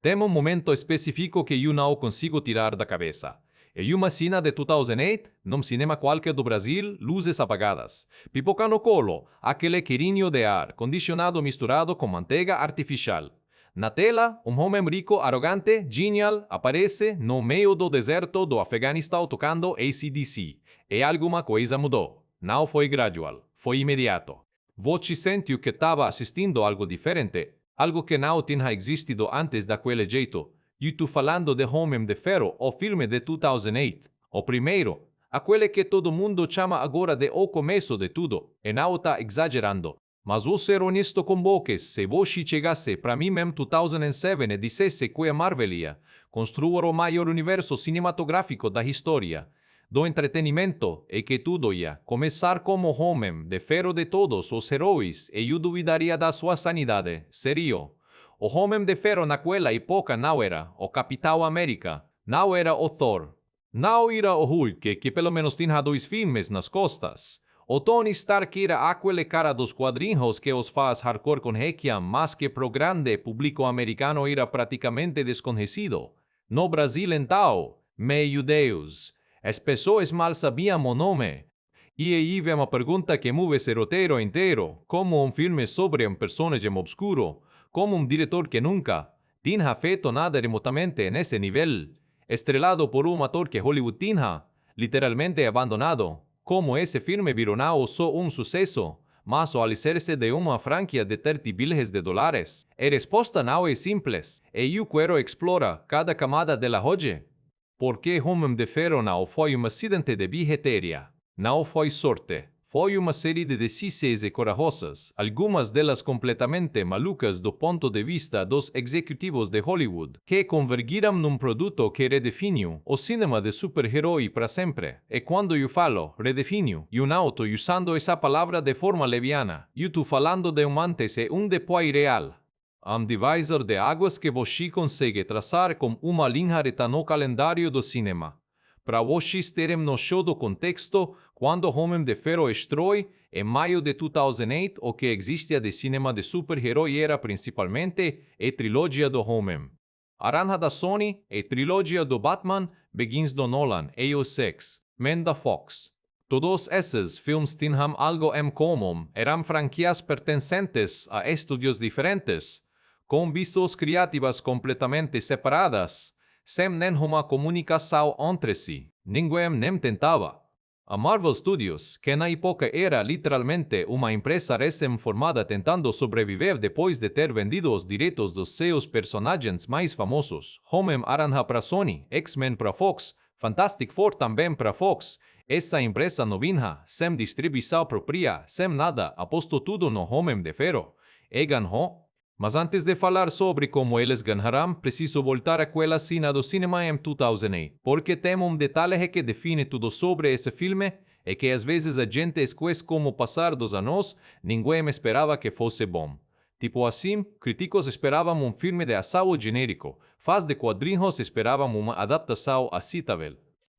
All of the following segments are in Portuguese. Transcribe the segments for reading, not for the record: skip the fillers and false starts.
Tem um momento específico que eu não consigo tirar da cabeça. É uma cena de 2008, num cinema qualquer do Brasil, luzes apagadas. Pipoca no colo, aquele queirinho de ar condicionado misturado com manteiga artificial. Na tela, um homem rico, arrogante, genial, aparece no meio do deserto do Afeganistão tocando AC/DC. E alguma coisa mudou. Não foi gradual, foi imediato. Você sentiu que estava assistindo algo diferente, algo que não tinha existido antes daquele jeito. Eu estou falando de Homem de Ferro, o filme de 2008. O primeiro, aquele que todo mundo chama agora de o começo de tudo, e não está exagerando. Mas vou ser honesto com você, se você chegasse para mim em 2007 e dissesse que a Marvel ia construir o maior universo cinematográfico da história, do entretenimento, e que tudo ia começar como Homem de Ferro de todos os heróis, e eu duvidaria da sua sanidade, serio. O Homem de Ferro naquela época não era o Capitão América, não era o Thor, não era o Hulk, que pelo menos tinha 2 filmes nas costas. O Tony Stark era aquele cara dos quadrinhos que os fãs hardcore conheciam, mas que pro grande público americano era praticamente desconhecido. No Brasil então, meu Deus, as pessoas mal sabiam o nome. E aí vem uma pergunta que move esse roteiro inteiro, como um filme sobre um personagem obscuro, como um diretor que nunca tinha feito nada remotamente nesse nível, estrelado por um ator que Hollywood tinha literalmente abandonado. Como esse filme virou não só um sucesso, mas o alicerce de uma franquia de 30 bilhões de dólares. A resposta não é simples, e eu quero explorar cada camada dela hoje. Por que Homem de Ferro não foi um acidente de bilheteria? Não foi sorte. Foi uma série de decisões corajosas, algumas delas completamente malucas do ponto de vista dos executivos de Hollywood, que convergiram num produto que redefiniu o cinema de super-herói para sempre. E quando eu falo redefiniu, eu não estou usando essa palavra de forma leviana. Eu estou falando de um antes e um depois real. Um divisor de águas que você consegue traçar com uma linha reta no calendário do cinema. Para vocês terem noção do contexto, quando Homem de Ferro estreou, em maio de 2008, o que existia de cinema de super-herói era principalmente a trilogia do Homem. Aranha da Sony, a trilogia do Batman, Begins do Nolan, e os Men da Fox. Todos esses filmes tinham algo em comum, eram franquias pertencentes a estúdios diferentes, com visões criativas completamente separadas, sem nenhuma comunicação entre si. Ninguém nem tentava. A Marvel Studios, que na época era literalmente uma empresa recém-formada tentando sobreviver depois de ter vendido os direitos dos seus personagens mais famosos, Homem-Aranha para Sony, X-Men para Fox, Fantastic Four também para Fox, essa empresa novinha, sem distribuição própria, sem nada, apostou tudo no Homem de Ferro, e ganhou. Mas antes de falar sobre como eles ganharão, preciso voltar àquela cena do cinema em 2008, porque tem um detalhe que define tudo sobre esse filme, e que às vezes a gente esquece como passar dos anos, ninguém esperava que fosse bom. Tipo assim, críticos esperavam um filme de ação genérico, fãs de quadrinhos esperavam uma adaptação aceitável.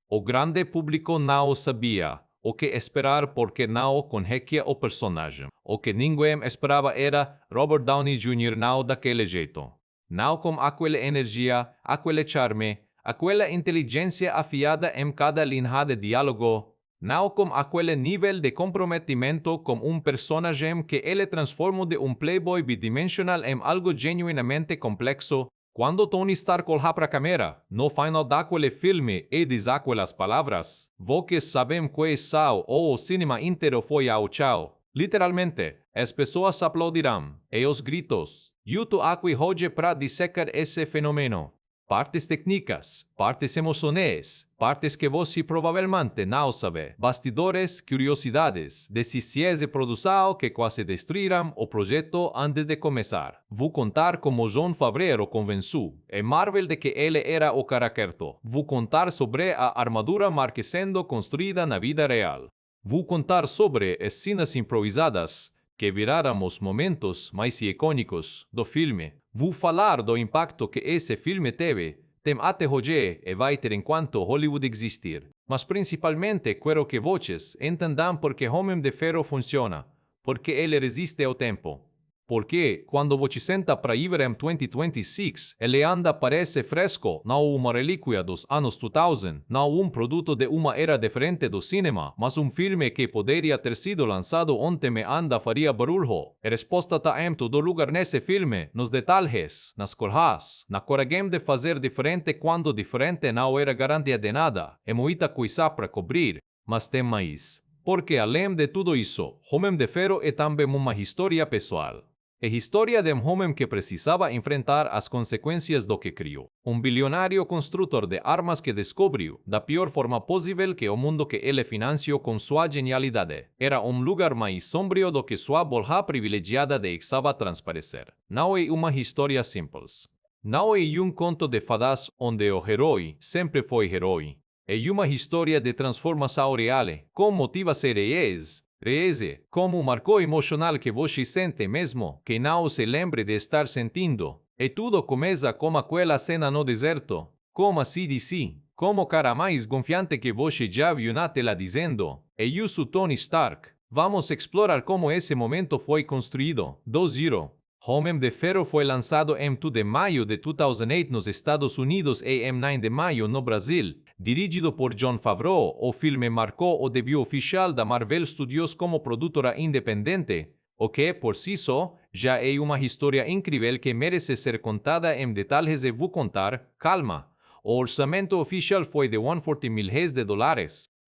O grande público não sabia o que esperar porque não conhecia o personagem. O que ninguém esperava era Robert Downey Jr. não daquele jeito. Não com aquela energia, aquele charme, aquela inteligência afiada em cada linha de diálogo. Não com aquele nível de comprometimento com um personagem que ele transformou de um playboy bidimensional em algo genuinamente complexo. Quando Tony Stark olha para a câmera, no final daquele filme e diz aquelas palavras, vocês sabem que são o cinema inteiro foi ao tchau. Literalmente, as pessoas aplaudirão, e os gritos. Eu estou aqui hoje para dissecar esse fenômeno. Partes técnicas, partes emocionais, partes que você provavelmente não sabe, bastidores, curiosidades, decisões de produção que quase destruíram o projeto antes de começar. Vou contar como Jon Favreau convenceu a Marvel de que ele era o cara certo. Vou contar sobre a armadura Mark sendo construída na vida real. Vou contar sobre as cenas improvisadas que viraram os momentos mais icônicos do filme. Vou falar do impacto que esse filme teve, tem até hoje e vai ter enquanto Hollywood existir. Mas principalmente quero que vocês entendam por que Homem de Ferro funciona, porque ele resiste ao tempo. Porque quando você senta para ir em 2026, ele anda parece fresco, não uma relíquia dos anos 2000, não produto de uma era diferente do cinema, mas filme que poderia ter sido lançado ontem me anda faria barulho. A resposta está em todo lugar nesse filme, nos detalhes, nas cores, na coragem de fazer diferente quando diferente não era garantia de nada, e muita coisa para cobrir, mas tem mais. Porque além de tudo isso, Homem de Ferro é também uma história pessoal. É história de homem que precisava enfrentar as consequências do que criou. Bilionário construtor de armas que descobriu, da pior forma possível que o mundo que ele financiou com sua genialidade. Era lugar mais sombrio do que sua bolha privilegiada deixava transparecer. Não é uma história simples. Não é conto de fadas onde o herói sempre foi herói. É uma história de transformação real, com motiva-se reese, como marco emocional que você sente mesmo, que não se lembre de estar sentindo. E tudo começa como aquela cena no deserto, como assim disse, como cara mais confiante que você já viu na tela dizendo, e eu sou Tony Stark. Vamos explorar como esse momento foi construído. 2-0. Homem de Ferro foi lançado em 2 de maio de 2008 nos Estados Unidos e em 9 de maio no Brasil. Dirigido por Jon Favreau, o filme marcou o debut oficial da Marvel Studios como produtora independente, o que, por si só, já é uma história incrível que merece ser contada em detalhes e vou contar, calma. O orçamento oficial foi de $140 mil.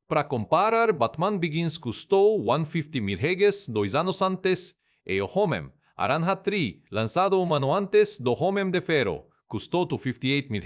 Para comparar, Batman Begins custou $150 mil 2 anos antes, e o Homem Aranja 3, lançado ano antes do Homem de Ferro, custou $58 mil.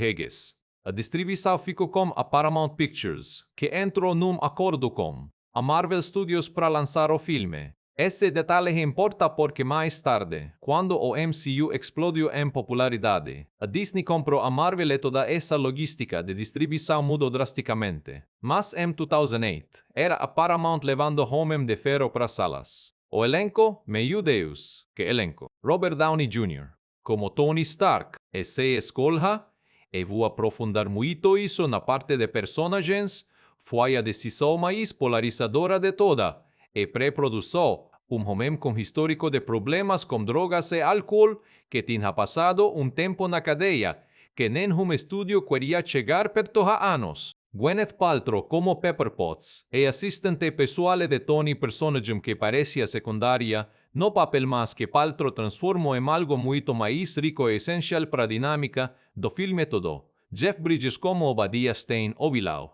A distribuição ficou com a Paramount Pictures, que entrou num acordo com a Marvel Studios para lançar o filme. Esse detalhe importa porque mais tarde, quando o MCU explodiu em popularidade, a Disney comprou a Marvel e toda essa logística de distribuição mudou drasticamente. Mas em 2008, era a Paramount levando Homem de Ferro para salas. O elenco, meu Deus, que elenco. Robert Downey Jr. como Tony Stark, e se escolha, e vou aprofundar muito isso na parte de personagens, foi a decisão mais polarizadora de toda, e pré-produziu homem com histórico de problemas com drogas e álcool que tinha passado tempo na cadeia, que nem estúdio queria chegar perto há anos. Gwyneth Paltrow como Pepper Potts, e assistente pessoal de Tony, personagem que parecia secundária, no papel mais que Paltrow transformou em algo muito mais rico e essencial para a dinâmica do filme todo. Jeff Bridges como Obadiah Stane, o vilão.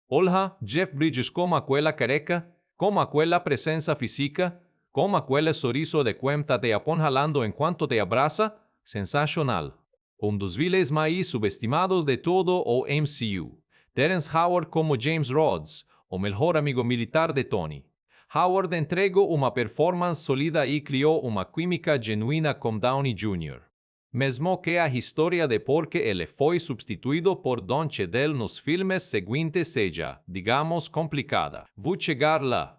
Olha, Jeff Bridges como aquela careca, como aquela presença física, como aquele sorriso de cuenta te apunhalando enquanto te abraça, sensacional. Dos vilões mais subestimados de todo o MCU. Terrence Howard como James Rhodes, o melhor amigo militar de Tony. Howard entregou uma performance sólida e criou uma química genuína com Downey Jr. Mesmo que a história de por que ele foi substituído por Don Cheadle nos filmes seguintes seja, digamos, complicada. Vou chegar lá.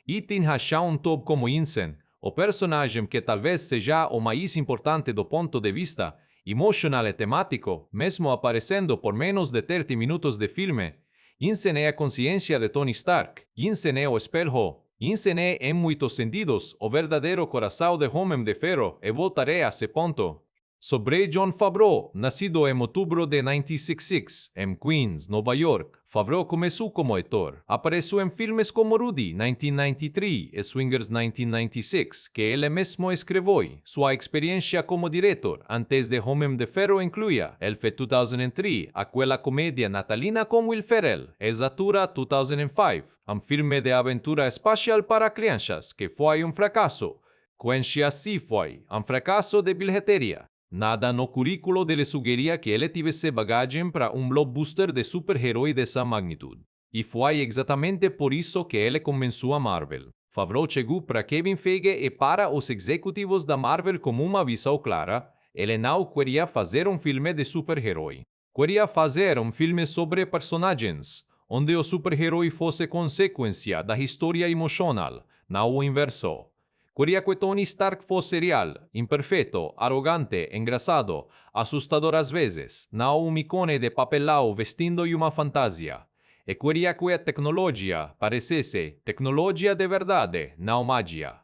E tinha Sean Todd como Incen, o personagem que talvez seja o mais importante do ponto de vista emocional e temático, mesmo aparecendo por menos de 30 minutos de filme. Incen é a consciência de Tony Stark. Incen é o espelho. Incen é, em muitos sentidos, o verdadeiro coração de Homem de Ferro, e voltarei a esse ponto. Sobre Jon Favreau, nascido em outubro de 1966, em Queens, Nova York, Favreau começou como ator. Apareceu em filmes como Rudy, 1993, e Swingers, 1996, que ele mesmo escreveu. Sua experiência como diretor, antes de Homem de Ferro, incluía Elf 2003, aquela comédia natalina com Will Ferrell, e Zatura 2005, filme de aventura espacial para crianças, que foi fracasso. Quench assim foi, fracasso de bilheteria. Nada no currículo dele sugeria que ele tivesse bagagem para blockbuster de super-herói dessa magnitude. E foi exatamente por isso que ele começou a Marvel. Favreau chegou para Kevin Feige e para os executivos da Marvel com uma visão clara. Ele não queria fazer filme de super-herói. Queria fazer filme sobre personagens, onde o super-herói fosse consequência da história emocional, não o inverso. Queria que Tony Stark fosse real, imperfeito, arrogante, engraçado, assustador às vezes, não ícone de papelão vestindo uma fantasia. E queria que a tecnologia parecesse tecnologia de verdade, não magia.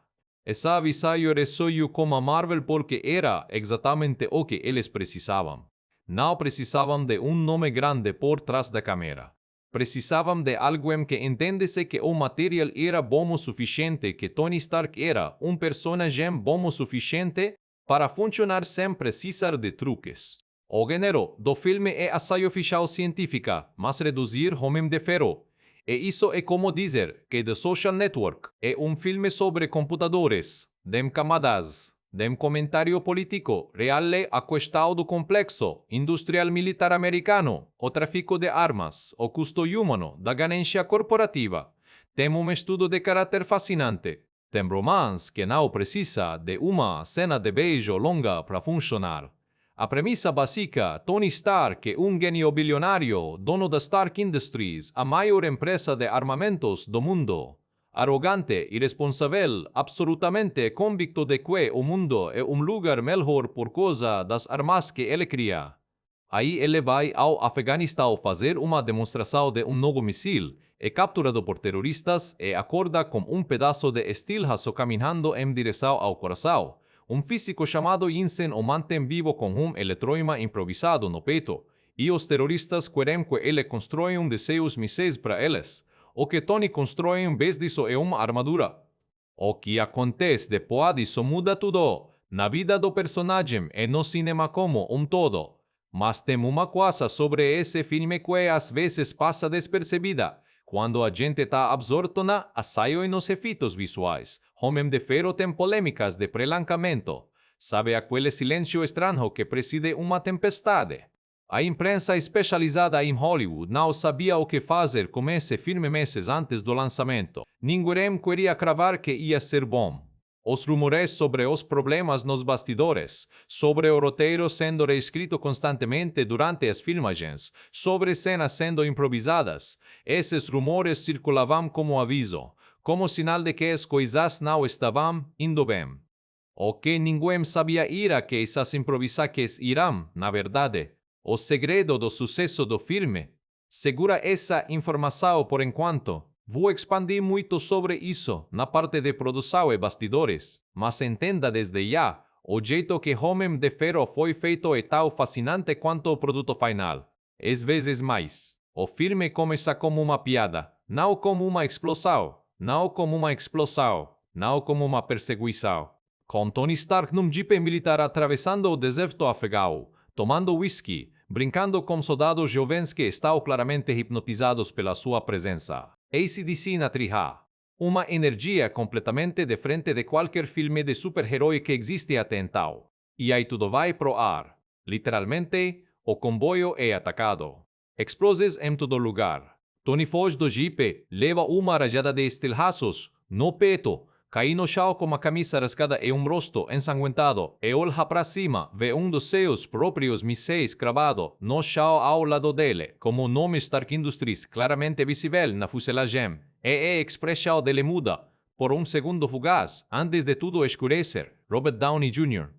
Essa avisaio ressoio como a Marvel porque era exatamente o que eles precisavam. Não precisavam de um nome grande por trás da câmera. Precisavam de alguém que entendesse que o material era bom o suficiente, que Tony Stark era um personagem bom o suficiente para funcionar sem precisar de truques. O gênero do filme é ensaio ficção científica, mas reduzir Homem de Ferro. E isso é como dizer que The Social Network é um filme sobre computadores, dem camadas, dem comentário político, real a questão do complexo industrial militar americano, o tráfico de armas, o custo humano da ganância corporativa. Tem um estudo de caráter fascinante. Tem romance que não precisa de uma cena de beijo longa para funcionar. A premissa básica, Tony Stark é um gênio bilionário, dono da Stark Industries, a maior empresa de armamentos do mundo. Arrogante, irresponsável, absolutamente convicto de que o mundo é um lugar melhor por causa das armas que ele cria. Aí ele vai ao Afeganistão fazer uma demonstração de um novo míssil, é capturado por terroristas e acorda com um pedaço de estilhaço caminhando em direção ao coração. Um físico chamado Yinsen o mantém vivo com um eletroima improvisado no peito, e os terroristas querem que ele construa de seus mísseis para eles. O que Tony constrói em vez disso é uma armadura. O que acontece depois disso muda tudo, na vida do personagem e no cinema como um todo. Mas tem uma coisa sobre esse filme que às vezes passa despercebida. Quando a gente está absorto na ensaio e nos efeitos visuais, Homem de Ferro tem polêmicas de pré-lançamento. Sabe aquele silêncio estranho que precede uma tempestade? A imprensa especializada em Hollywood não sabia o que fazer com esse filme meses antes do lançamento. Ninguém queria cravar que ia ser bom. Os rumores sobre os problemas nos bastidores, sobre o roteiro sendo reescrito constantemente durante as filmagens, sobre cenas sendo improvisadas, esses rumores circulavam como aviso, como sinal de que as coisas não estavam indo bem. O que ninguém sabia era que essas improvisações irão, na verdade, o segredo do sucesso do filme. Segura essa informação por enquanto. Vou expandir muito sobre isso na parte de produção e bastidores, mas entenda desde já, o jeito que Homem de Ferro foi feito é tão fascinante quanto o produto final. Às vezes mais. O filme começa como uma piada, não como uma explosão, não como uma explosão, não como uma perseguição. Com Tony Stark num jeep militar atravessando o deserto afegão, tomando whisky, brincando com soldados jovens que estão claramente hipnotizados pela sua presença. AC/DC na trilha. Uma energia completamente diferente de qualquer filme de super-herói que existe até então. E aí tudo vai pro ar. Literalmente, o comboio é atacado. Explosões em todo lugar. Tony foge do jeep, leva uma rajada de estilhaços no peito, cai no chão com uma camisa rasgada e um rosto ensanguentado, e olha para cima, vê um dos seus próprios mísseis cravado no chão ao lado dele, como o nome Stark Industries claramente visível na fuselagem. E a expressão dele muda, por um segundo fugaz, antes de tudo escurecer. Robert Downey Jr.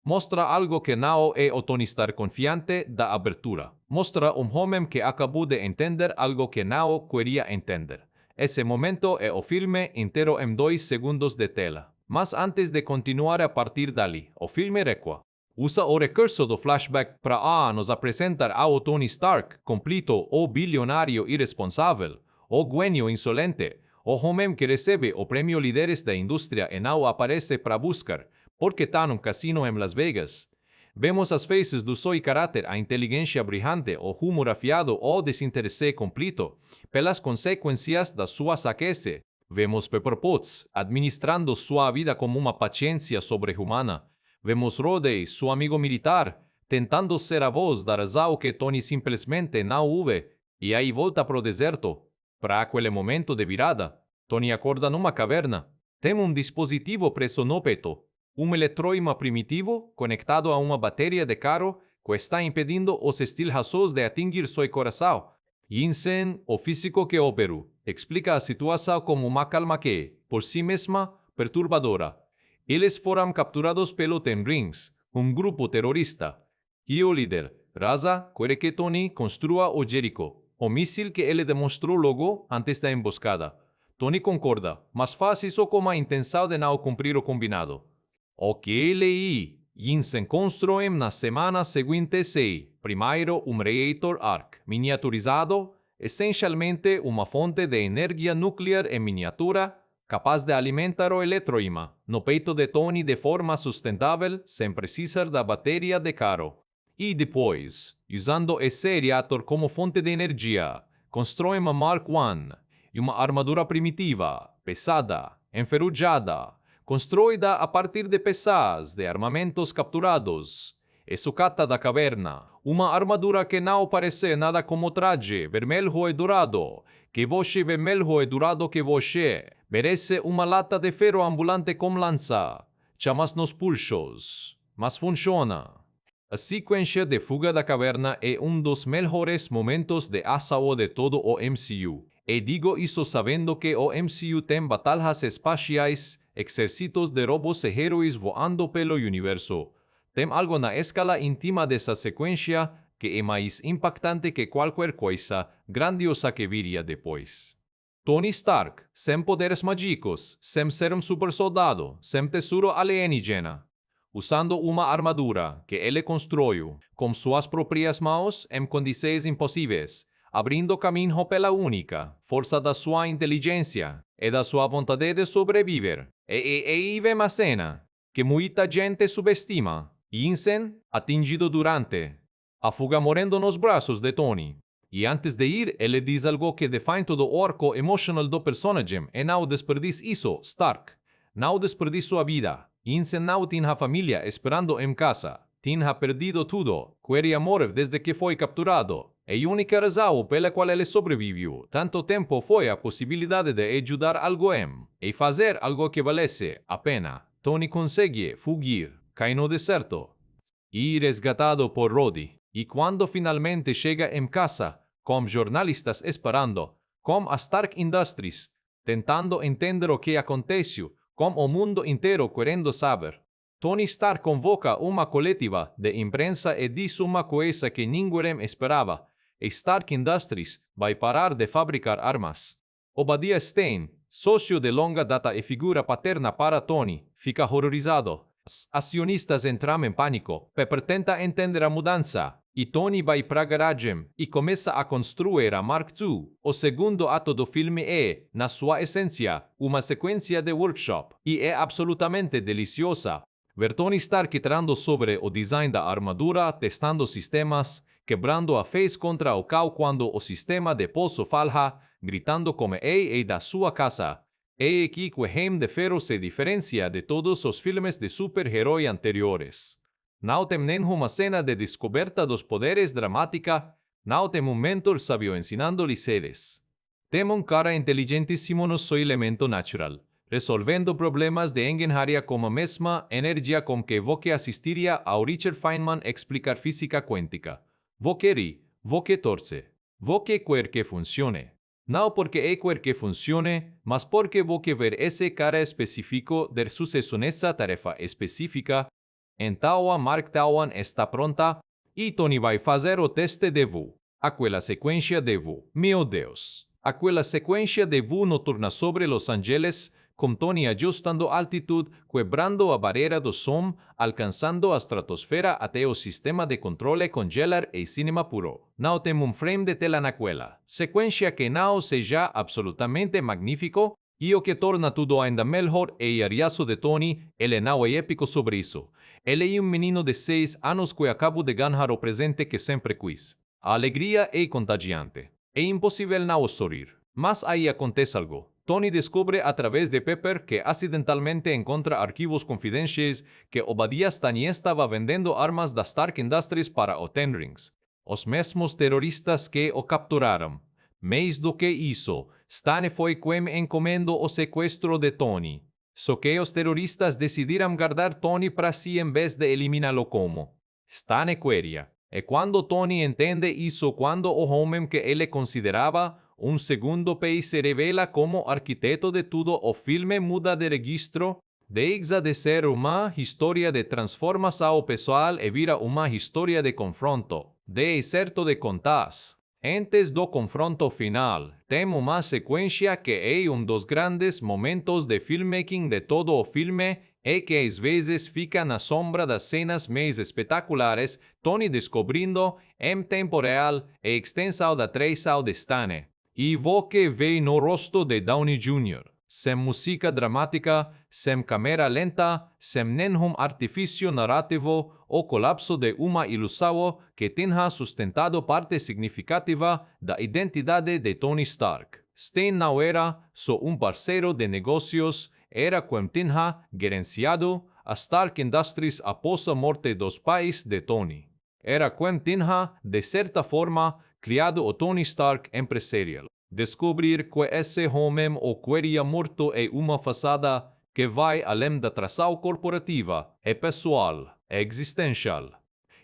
mostra algo que não é o Tony Stark confiante da abertura. Mostra um homem que acabou de entender algo que não queria entender. Esse momento é o filme inteiro em 2 segundos de tela. Mas antes de continuar a partir dali, o filme recua. Usa o recurso do flashback para nos apresentar ao Tony Stark, completo o bilionário irresponsável, o gênio insolente, o homem que recebe o prêmio Líderes da Indústria e não aparece para buscar, porque está num cassino em Las Vegas. Vemos as faces do seu caráter, a inteligência brilhante, o humor afiado ou desinteresse completo, pelas consequências da sua saquece. Vemos Pepper Potts administrando sua vida com uma paciência sobre-humana. Vemos Rhodey, seu amigo militar, tentando ser a voz da razão que Tony simplesmente não ouve, e aí volta pro deserto. Para aquele momento de virada, Tony acorda numa caverna. Tem um dispositivo preso no peito. Um eletroima primitivo conectado a uma bateria de carro que está impedindo os estilhaços de atingir seu coração. Yinsen, o físico que operou, explica a situação como uma calma que, por si mesma, perturbadora. Eles foram capturados pelo Ten Rings, um grupo terrorista. E o líder, Raza, quer que Tony construa o Jericho, o míssil que ele demonstrou logo antes da emboscada. Tony concorda, mas faz isso com a intenção de não cumprir o combinado. O que leí, Jensen constrói na semana seguinte primeiro reator arc miniaturizado, essencialmente uma fonte de energia nuclear em miniatura, capaz de alimentar o eletroímã no peito de Tony de forma sustentável sem precisar da bateria de carro. E depois, usando esse reator como fonte de energia, constrói uma Mark I e uma armadura primitiva, pesada, enferrujada, construída a partir de peças de armamentos capturados e sucata da caverna, uma armadura que não parece nada como traje vermelho e dourado, que você vermelho e dourado que você merece uma lata de ferro ambulante com lança, chamas nos pulsos, mas funciona. A sequência de fuga da caverna é dos melhores momentos de ação de todo o MCU. E digo isso sabendo que o MCU tem batalhas espaciais, exércitos de robôs e heróis voando pelo universo. Tem algo na escala íntima dessa sequência que é mais impactante que qualquer coisa grandiosa que viria depois. Tony Stark, sem poderes mágicos, sem ser super soldado, sem tesouro alienígena, usando uma armadura que ele construiu com suas próprias mãos em condições impossíveis, abrindo caminho pela única força da sua inteligência e da sua vontade de sobreviver. E vem a cena que muita gente subestima. Jensen, atingido durante a fuga morrendo nos braços de Tony. E antes de ir, ele diz algo que define todo o arco emocional do personagem e não desperdiça isso, Stark. Não desperdiça sua vida. Jensen não tinha família esperando em casa. Tinha perdido tudo. Queria morrer desde que foi capturado. E a única razão pela qual ele sobreviveu tanto tempo foi a possibilidade de ajudar alguém e fazer algo que valesse a pena. Tony consegue fugir, cai no deserto e resgatado por Rhodey. E quando finalmente chega em casa, com jornalistas esperando, com a Stark Industries, tentando entender o que aconteceu, com o mundo inteiro querendo saber, Tony Stark convoca uma coletiva de imprensa e diz uma coisa que ninguém esperava. Stark Industries vai parar de fabricar armas. Obadiah Stane, sócio de longa data e figura paterna para Tony, fica horrorizado. Os acionistas entram em pânico. Pepper tenta entender a mudança. E Tony vai para a garagem e começa a construir a Mark II. O segundo ato do filme é, na sua essência, uma sequência de workshop. E é absolutamente deliciosa. Ver Tony Stark iterando sobre o design da armadura, testando sistemas, quebrando a face contra o caos quando o sistema de pouso falha, gritando como é da sua casa. É aqui que o Reino de Ferro se diferencia de todos os filmes de super-herói anteriores. Não tem nenhuma cena de descoberta dos poderes dramática, não tem mentor sabio ensinando lições. Tem cara inteligentíssimo no seu elemento natural, resolvendo problemas de engenharia com a mesma energia com que você assistiria a Richard Feynman explicar física quântica. Você ri, você torce, você quer que funcione. Não porque quer que funcione, mas porque você ver esse cara específico de sucesso nessa tarefa específica. Então a Mark II está pronta e Tony vai fazer o teste de voo. Aquela sequência de voo, meu Deus. Aquela sequência de voo noturna sobre Los Angeles, com Tony ajustando altitude, quebrando a barreira do som, alcançando a estratosfera até o sistema de controle congelar e cinema puro. Não tem frame de tela naquela. Sequência que não seja absolutamente magnífico, e o que torna tudo ainda melhor é o ariaço de Tony, ele não é épico sobre isso. Ele é menino de 6 anos que acabou de ganhar o presente que sempre quis. A alegria é contagiante. É impossível não sorrir. Mas aí acontece algo. Tony descubre a través de Pepper que acidentalmente encontra arquivos confidenciais que Obadiah Stane estava vendendo armas da Stark Industries para o Ten Rings. Os mesmos terroristas que o capturaram. Mais do que isso, Stane foi quem encomendou o sequestro de Tony. Só que os terroristas decidiram guardar Tony para si em vez de eliminá-lo como. Stane queria. E quando Tony entende isso, quando o homem que ele considerava segundo pei se revela como arquiteto de tudo, o filme muda de registro, deixa de ser uma história de transformação pessoal e vira uma história de confronto, de certo de contas. Antes do confronto final, tem uma sequência que é dos grandes momentos de filmmaking de todo o filme e que às vezes fica na sombra das cenas mais espetaculares, Tony descobrindo em tempo real a extensão da traição de Stane. E o que vê no rosto de Downey Jr., sem música dramática, sem câmera lenta, sem nenhum artifício narrativo, o colapso de uma ilusão que tenha sustentado parte significativa da identidade de Tony Stark. Stan não era só parceiro de negócios, era quem tinha gerenciado a Stark Industries após a morte dos pais de Tony. Era quem tinha, de certa forma, criado o Tony Stark empresarial. Descobrir que esse homem o queria morto é uma façada que vai além da tração corporativa, é pessoal, é existencial.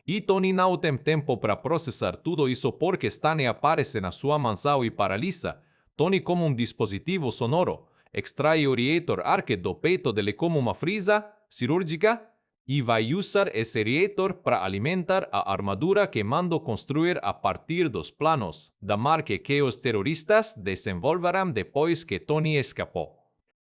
E Tony não tem tempo para processar tudo isso porque Stanley aparece na sua mansão e paralisa Tony como dispositivo sonoro, extrai o reator arc do peito dele como uma frisa cirúrgica e vai usar esse reator para alimentar a armadura que mandou construir a partir dos planos da marca que os terroristas desenvolverão depois que Tony escapou.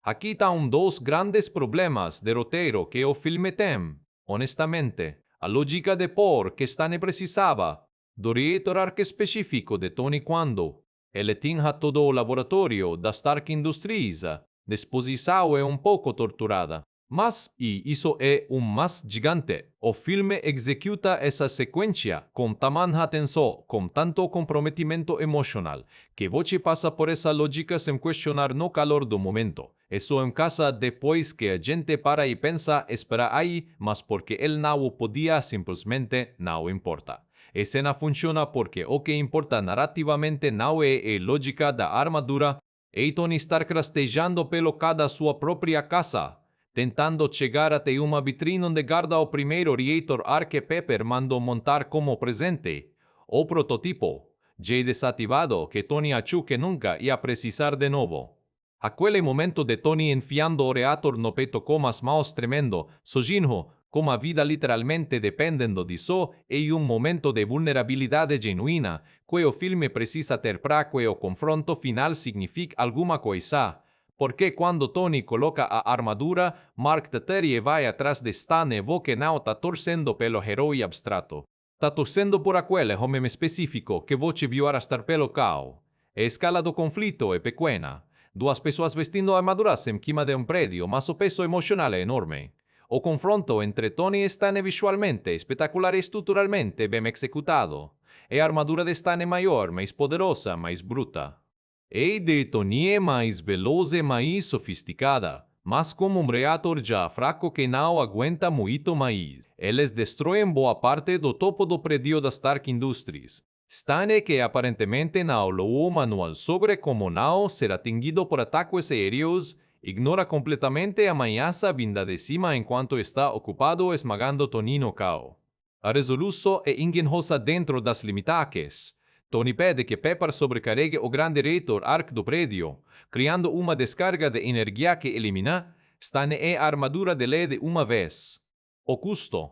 Aqui estão dois grandes problemas de roteiro que o filme tem, honestamente. A lógica de por que Stanley precisava do reator arc específico de Tony quando ele tinha todo o laboratório da Stark Industries. Disposição é pouco torturada. Mas, e isso é mais gigante, o filme executa essa sequência com tamanha atenção, com tanto comprometimento emocional, que você passa por essa lógica sem questionar no calor do momento. Isso encaixa depois que a gente para e pensa, espera aí, mas porque ele não podia, simplesmente não importa. A cena funciona porque o que importa narrativamente não é a lógica da armadura, e Tony Stark rastejando pelo cada sua própria casa, tentando chegar até uma vitrine onde guarda o primeiro reator arc que Pepper mandou montar como presente, o prototipo, já desativado que Tony achou que nunca ia precisar de novo. Aquele momento de Tony enfiando o reator no peito com as mãos tremendo, sozinho, como a vida literalmente dependendo disso, é momento de vulnerabilidade genuína, que o filme precisa ter para que o confronto final signifique alguma coisa. Porque quando Tony coloca a armadura, Mark Teterie vai atrás de Stan e vê que não está torcendo pelo herói abstrato. Está torcendo por aquele homem específico que você viu arrastar pelo carro. A escala do conflito é pequena. Duas pessoas vestindo armaduras em cima de prédio, mas o peso emocional é enorme. O confronto entre Tony e Stan é visualmente, espetacular e estruturalmente bem executado. A armadura de Stan é maior, mais poderosa, mais bruta. A de Tony é mais veloz e mais sofisticada, mas como reator já fraco que não aguenta muito mais. Eles destroem boa parte do topo do prédio da Stark Industries. Stan, que aparentemente não leu o manual sobre como não ser atingido por ataques aéreos, ignora completamente a ameaça vinda de cima enquanto está ocupado esmagando Tony no carro. A resolução é engenhosa dentro das limitações. Tony pede que Pepper sobrecarregue o grande reator arc do prédio, criando uma descarga de energia que elimina Stan e a armadura de LED uma vez. O custo.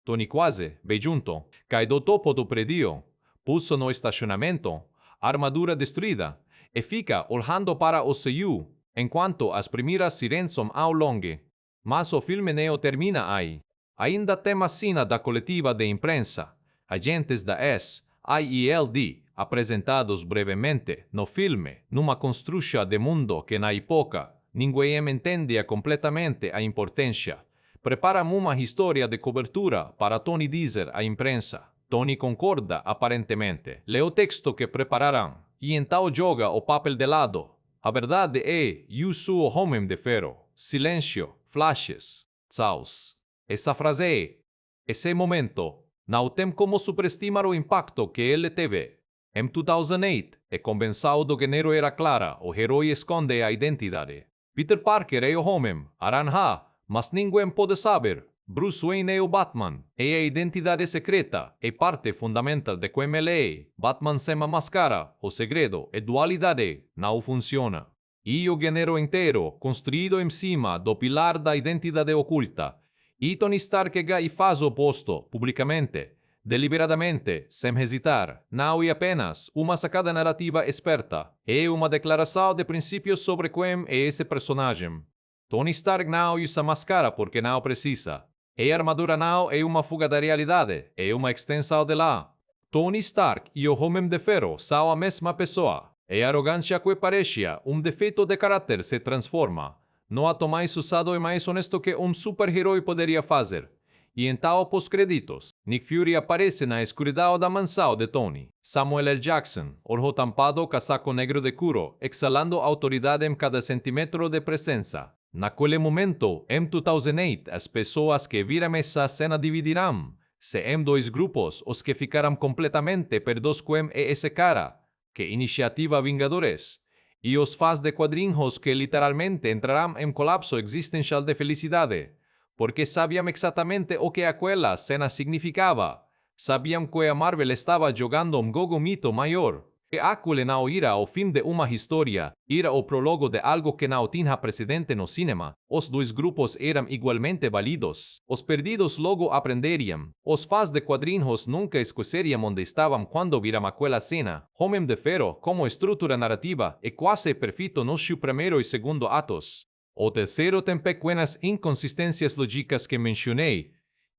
Tony quase, bem junto, cai do topo do prédio, pulso no estacionamento, armadura destruída, e fica olhando para o CU, enquanto as primeiras sirenes são ao longe. Mas o filme não termina aí. Ainda tem a cena da coletiva de imprensa, agentes da SIELD, apresentados brevemente no filme, numa construção de mundo que na época ninguém entendia completamente a importância. Preparam uma história de cobertura para Tony dizer à imprensa. Tony concorda aparentemente, lê o texto que prepararão, e então joga o papel de lado. A verdade é, eu sou o homem de ferro. Silêncio, flashes, caos. Essa frase é, esse momento, não tem como superestimar o impacto que ele teve. Em 2008, é convencido que não era clara, o herói esconde a identidade. Peter Parker é o homem, Aranha, mas ninguém pode saber. Bruce Wayne é o Batman, e a identidade secreta é parte fundamental de quem ele é. Batman sem a máscara, o segredo, a dualidade, não funciona. E o gênero inteiro, construído em cima do pilar da identidade oculta. E Tony Stark faz o oposto, publicamente. Deliberadamente, sem hesitar, não é apenas uma sacada narrativa esperta, é uma declaração de princípios sobre quem é esse personagem. Tony Stark não usa máscara porque não precisa. A armadura não é uma fuga da realidade, é uma extensão dela. Tony Stark e o Homem de Ferro são a mesma pessoa. A arrogância que parecia um defeito de caráter se transforma. No ato mais usado e mais honesto que um super-herói poderia fazer. E então, pós-créditos, Nick Fury aparece na escuridão da mansão de Tony. Samuel L. Jackson, orro tampado casaco negro de couro, exalando autoridade em cada centímetro de presença. Naquele momento, em 2008, as pessoas que viram essa cena dividirão. Se em dois grupos, os que ficarão completamente perdidos com esse cara, que iniciativa Vingadores, e os fãs de quadrinhos que literalmente entrarão em colapso existencial de felicidade. Porque sabiam exatamente o que aquela cena significava. Sabiam que a Marvel estava jogando um jogo mito maior. Que aquele não era o fim de uma história, era o prólogo de algo que não tinha precedente no cinema. Os dois grupos eram igualmente válidos. Os perdidos logo aprenderiam. Os fãs de quadrinhos nunca esqueceriam onde estavam quando viram aquela cena. Homem de Ferro, como estrutura narrativa, é quase perfeito nos seus primeiro e segundo atos. O terceiro tem pequenas inconsistências lógicas que mencionei,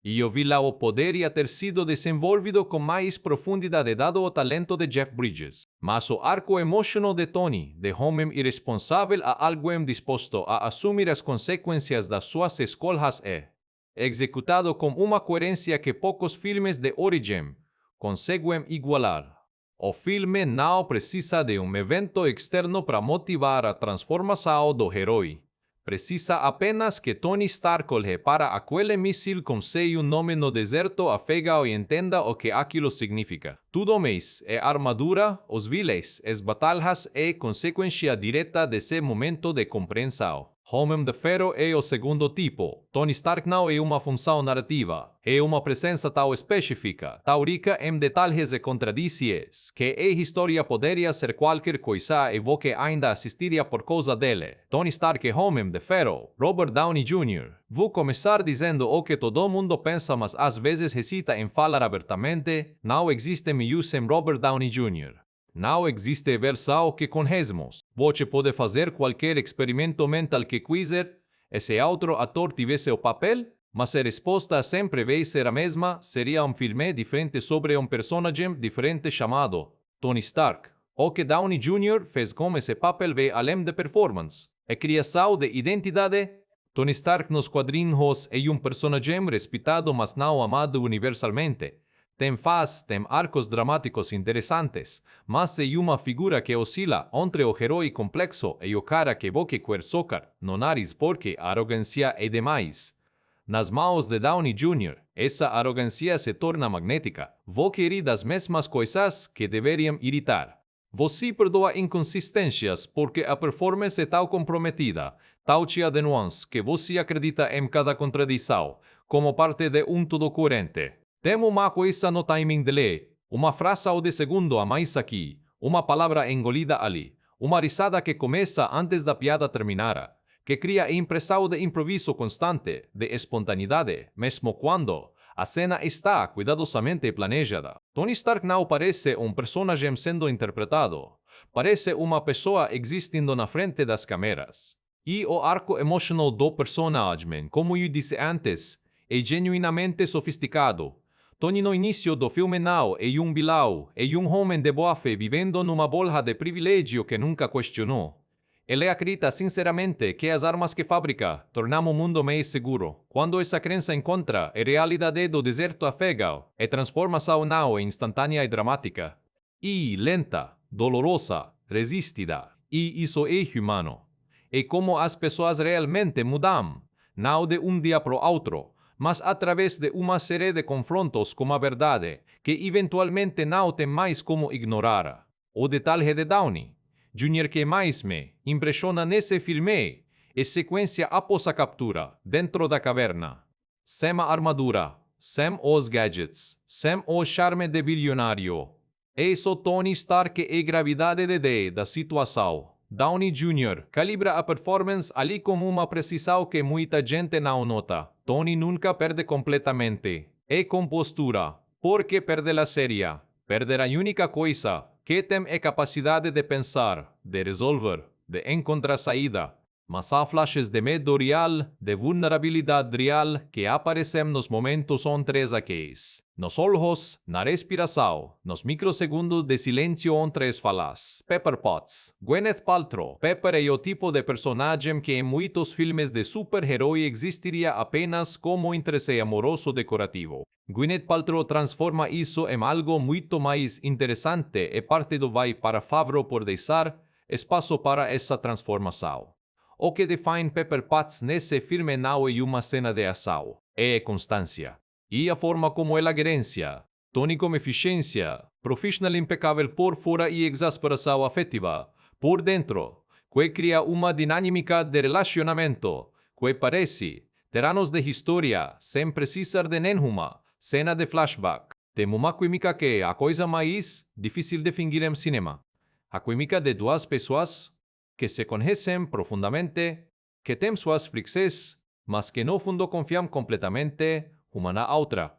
e eu vi lá o poderia ter sido desenvolvido com mais profundidade dado o talento de Jeff Bridges. Mas o arco emocional de Tony, de homem irresponsável a alguém disposto a assumir as consequências das suas escolhas é executado com uma coerência que poucos filmes de origem conseguem igualar. O filme não precisa de um evento externo para motivar a transformação do herói. Precisa apenas que Tony Stark olhe para aquele míssil com seu nome no deserto afegão e entenda o que aquilo significa. Tudo mais é armadura, os vilões, as batalhas é consequência direta desse momento de compreensão. Homem de Ferro é o segundo tipo. Tony Stark não é uma função narrativa. É uma presença tão específica, tão rica em detalhes e contradições, que a história poderia ser qualquer coisa e você ainda assistiria por causa dele. Tony Stark é Homem de Ferro, Robert Downey Jr. Vou começar dizendo o que todo mundo pensa, mas às vezes hesita em falar abertamente. Não existe melhor sem Robert Downey Jr. Não existe versão que conhecemos. Você pode fazer qualquer experimento mental que quiser, e se outro ator tivesse o papel, mas a resposta sempre vai ser a mesma, seria um filme diferente sobre um personagem diferente chamado Tony Stark. O que Downey Jr. fez com esse papel vai além de performance. A criação de identidade. Tony Stark nos quadrinhos é um personagem respeitado mas não amado universalmente. Tem faz, tem arcos dramáticos interessantes, mas é uma figura que oscila entre o herói complexo e o cara que você quer socar no nariz porque a arrogância é demais. Nas mãos de Downey Jr., essa arrogância se torna magnética. Você ri das mesmas coisas que deveriam irritar. Você perdoa inconsistências porque a performance é tão comprometida, tão cheia de nuances que você acredita em cada contradição, como parte de um todo coerente. Tem uma coisa no timing de ler, uma frase ou de segundo a mais aqui, uma palavra engolida ali, uma risada que começa antes da piada terminar, que cria a impressão de improviso constante, de espontaneidade, mesmo quando a cena está cuidadosamente planejada. Tony Stark não parece um personagem sendo interpretado, parece uma pessoa existindo na frente das câmeras. E o arco emocional do personagem, como eu disse antes, é genuinamente sofisticado. Tony no início do filme não é um vilão, é um homem de boa fé vivendo numa bolha de privilégio que nunca questionou. Ele acredita sinceramente que as armas que fabrica tornam o mundo mais seguro. Quando essa crença encontra a realidade do deserto afegão, a transformação não é instantânea e dramática. E lenta, dolorosa, resistida. E isso é humano. É como as pessoas realmente mudam, não de um dia para o outro, mas através de uma série de confrontos com a verdade que eventualmente não tem mais como ignorar. O detalhe de Downey Jr. que mais me impressiona nesse filme é a sequência após a captura, dentro da caverna. Sem a armadura, sem os gadgets, sem o charme de bilionário. É só Tony Stark e a gravidade da situação. Downey Jr. calibra a performance ali com uma precisão que muita gente não nota. Tony nunca perde completamente. É compostura, Porque perde la serie, perde a única coisa que tem é capacidade de pensar, de resolver, de encontrar saída. Mas há flashes de medo real, de vulnerabilidade real que aparecem nos momentos entre aqueles. Nos olhos, na respiração, nos microsegundos de silêncio entre as falas. Pepper Potts, Gwyneth Paltrow. Pepper é o tipo de personagem que em muitos filmes de super-herói existiria apenas como interesse amoroso decorativo. Gwyneth Paltrow transforma isso em algo muito mais interessante e parte do vai para Favreau por deixar espaço para essa transformação. O que define Pepper Potts nesse filme não é uma cena de ação, é constância. E a forma como ela gerencia, Tony com eficiência, profissional impecável por fora e exasperação afetiva por dentro, que cria uma dinâmica de relacionamento, que parece ter anos de história sem precisar de nenhuma cena de flashback. Tem uma química que é a coisa mais difícil de fingir em cinema. A química de duas pessoas que se conhecem profundamente, que têm suas fricções, mas que no fundo confiam completamente uma na outra.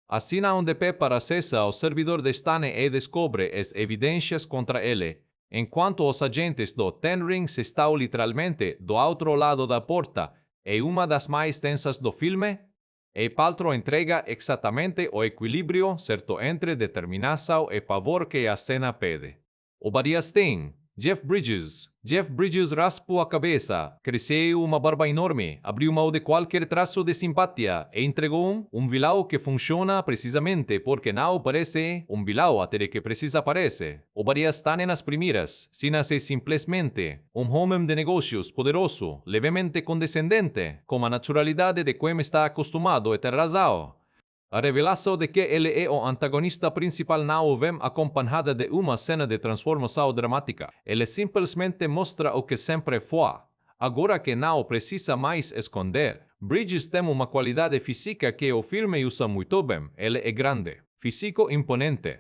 A cena onde Pepper acessa ao servidor de Stane e descobre as evidências contra ele, enquanto os agentes do Ten Rings estão literalmente do outro lado da porta, é uma das mais tensas do filme, e Paltrow entrega exatamente o equilíbrio certo entre determinação e pavor que a cena pede. O Bariastin, Jeff Bridges raspou a cabeça, cresceu uma barba enorme, abriu mão de qualquer traço de simpatia e entregou um vilão que funciona precisamente porque não parece um vilão até que precisa parecer. O Barias está nas primeiras, se nasce simplesmente um homem de negócios poderoso, levemente condescendente, com a naturalidade de quem está acostumado a ter razão. A revelação de que ele é o antagonista principal não vem acompanhada de uma cena de transformação dramática. Ele simplesmente mostra o que sempre foi, agora que não precisa mais esconder. Bridges tem uma qualidade física que o filme usa muito bem. Ele é grande, físico imponente.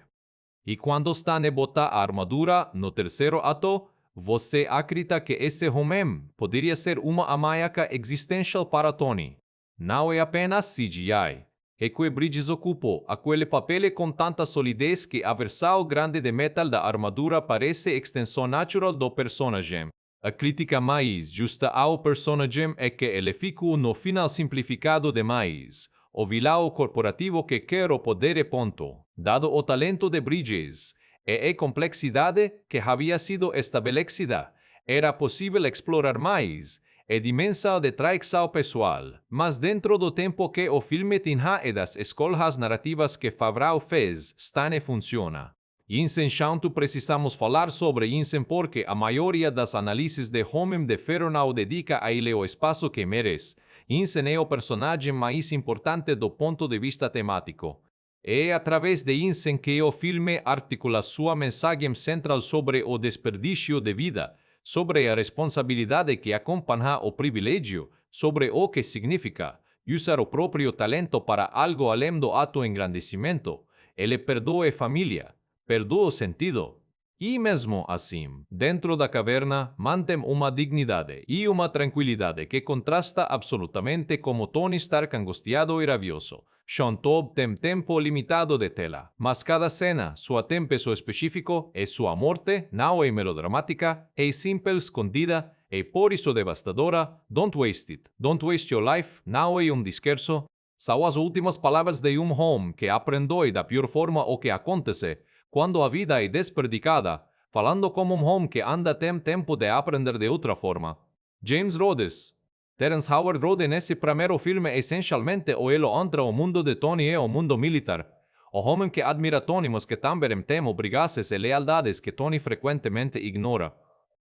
E quando está a botar a armadura no terceiro ato, você acredita que esse homem poderia ser uma ameaça existencial para Tony. Não é apenas CGI. E que Bridges ocupou aquele papel com tanta solidez que a versão grande de metal da armadura parece extensão natural do personagem. A crítica mais justa ao personagem é que ele ficou no final simplificado demais. O vilão corporativo que quer o poder e ponto. Dado o talento de Bridges e a complexidade que havia sido estabelecida, era possível explorar mais a dimensão de traição pessoal, mas dentro do tempo que o filme tinha e das escolhas narrativas que Favreau fez, Stane funciona. Jensen Shantu precisamos falar sobre Jensen porque a maioria das análises de Homem de Ferro não dedica a ele o espaço que merece. Jensen é o personagem mais importante do ponto de vista temático. É através de Jensen que o filme articula sua mensagem central sobre o desperdício de vida, sobre a responsabilidade que acompanha o privilégio, sobre o que significa usar o próprio talento para algo além do ato engrandecimento. Ele perdoa a família, perdoa o sentido. E mesmo assim, dentro da caverna, mantém uma dignidade e uma tranquilidade que contrasta absolutamente com Tony Stark angustiado e rabioso. Sean Todd tem tempo limitado de tela, mas cada cena sua tem peso específico e sua morte não é melodramática, é simple, escondida e por isso devastadora. Don't waste it. Don't waste your life não é discurso. São as últimas palavras de homem que aprendeu da pior forma o que acontece quando a vida é desperdicada, falando como homem que anda tem tempo de aprender de outra forma. James Rhodes. Terence Howard Rhodes nesse primeiro filme essencialmente o elo entre o mundo de Tony e o mundo militar. O homem que admira Tony mas que também tem obrigações e lealdades que Tony frequentemente ignora.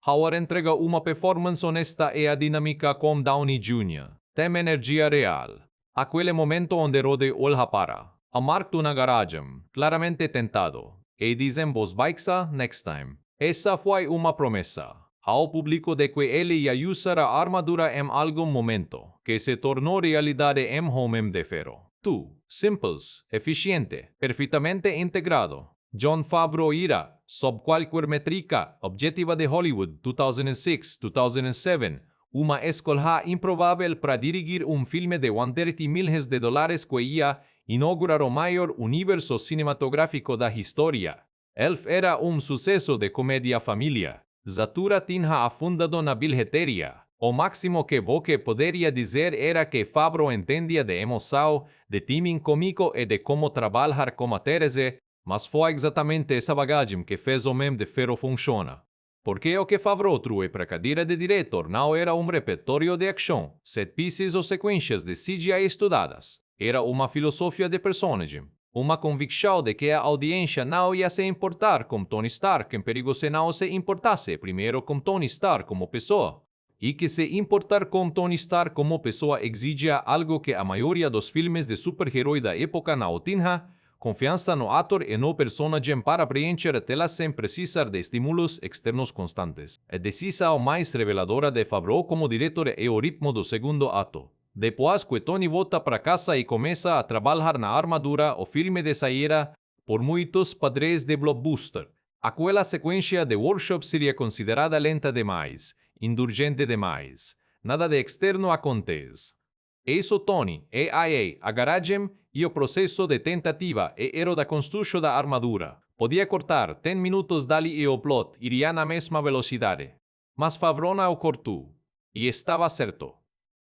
Howard entrega uma performance honesta e a dinâmica com Downey Jr. Tem energia real. Aquele momento onde Rhodes olha para a Mark na garagem, claramente tentado, e diz em voz baixa, next time. Essa foi uma promessa ao público de que ele ia usar a armadura em algum momento, que se tornou realidade em Homem de Ferro. Simples, eficiente, perfeitamente integrado. Jon Favreau irá, sob qualquer métrica objetiva de Hollywood 2006-2007, uma escolha improvável para dirigir um filme de $130 milhões que ia inaugurar o maior universo cinematográfico da história. Elf era sucesso de comédia família. Zatura tinha afundado na bilheteria. O máximo que Boque poderia dizer era que Favreau entendia de emoção, de timing cômico e de como trabalhar com a Therese, mas foi exatamente essa bagagem que fez o meme de Ferro funciona. Porque o que Favreau trouxe para a cadeira de diretor não era repertório de ação, set pieces ou sequências de CGI estudadas. Era uma filosofia de personagem. Uma convicção de que a audiência não ia se importar com Tony Stark em perigo se não se importasse primeiro com Tony Stark como pessoa. E que se importar com Tony Stark como pessoa exigia algo que a maioria dos filmes de super-herói da época não tinha, confiança no ator e no personagem para preencher a tela sem precisar de estímulos externos constantes. A decisão mais reveladora de Favreau como diretor é o ritmo do segundo ato. Depois que Tony volta para casa e começa a trabalhar na armadura, o filme desaíra por muitos padrões de blockbuster. Aquela sequência de workshop seria considerada lenta demais, indulgente demais. Nada de externo acontece. Isso Tony, e a garagem e o processo de tentativa e erro da construção da armadura. Podia cortar 10 minutos dali e o plot iria na mesma velocidade. Mas Favreau não o cortou. E estava certo.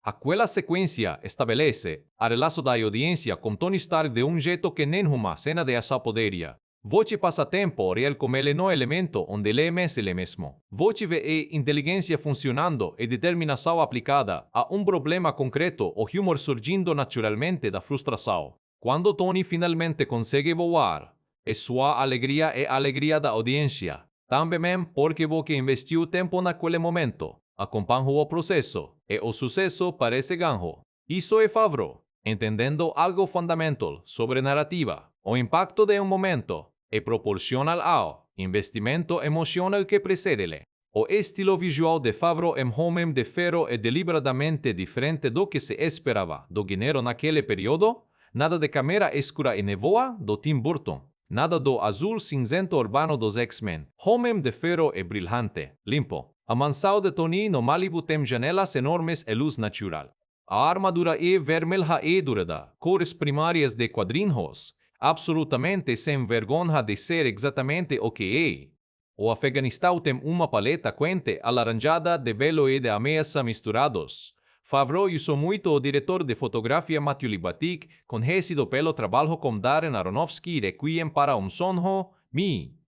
Aquela sequência estabelece a relação da audiência com Tony Stark de jeito que nenhuma cena de ação poderia. Voce passa tempo real com ele no elemento onde ele é ele mesmo. Voce vê inteligência funcionando e determinação aplicada a problema concreto ou humor surgindo naturalmente da frustração. Quando Tony finalmente consegue voar, é sua alegria e a alegria da audiência. Também porque Boque investiu tempo naquele momento. Acompanhou o processo, e o sucesso parece ganho. Isso é Favreau, entendendo algo fundamental sobre narrativa, o impacto de momento, e proporcional ao investimento emocional que precede-le. O estilo visual de Favreau em Homem de Ferro é deliberadamente diferente do que se esperava do gênero naquele período, nada de câmera escura e nevoa do Tim Burton. Nada do azul cinzento urbano dos X-Men. Homem de Ferro é brilhante, limpo. A mansão de Tony no Malibu tem janelas enormes e luz natural. A armadura é vermelha e dourada, cores primárias de quadrinhos, absolutamente sem vergonha de ser exatamente o que é. O Afeganistão tem uma paleta quente alaranjada de belo e de ameaça misturados. Favreau usou muito o diretor de fotografia Matthew Libatic, conhecido pelo trabalho com Darren Aronofsky e Requiem para sonho, Mi.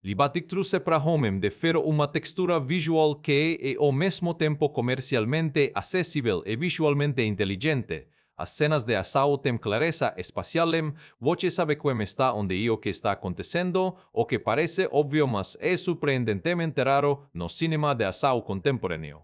Libatic trouxe para Homem de Ferro uma textura visual que é ao mesmo tempo comercialmente acessível e visualmente inteligente. As cenas de ação têm clareza espacial, você sabe como está onde e o que está acontecendo, o que parece óbvio mas é surpreendentemente raro no cinema de ação contemporâneo.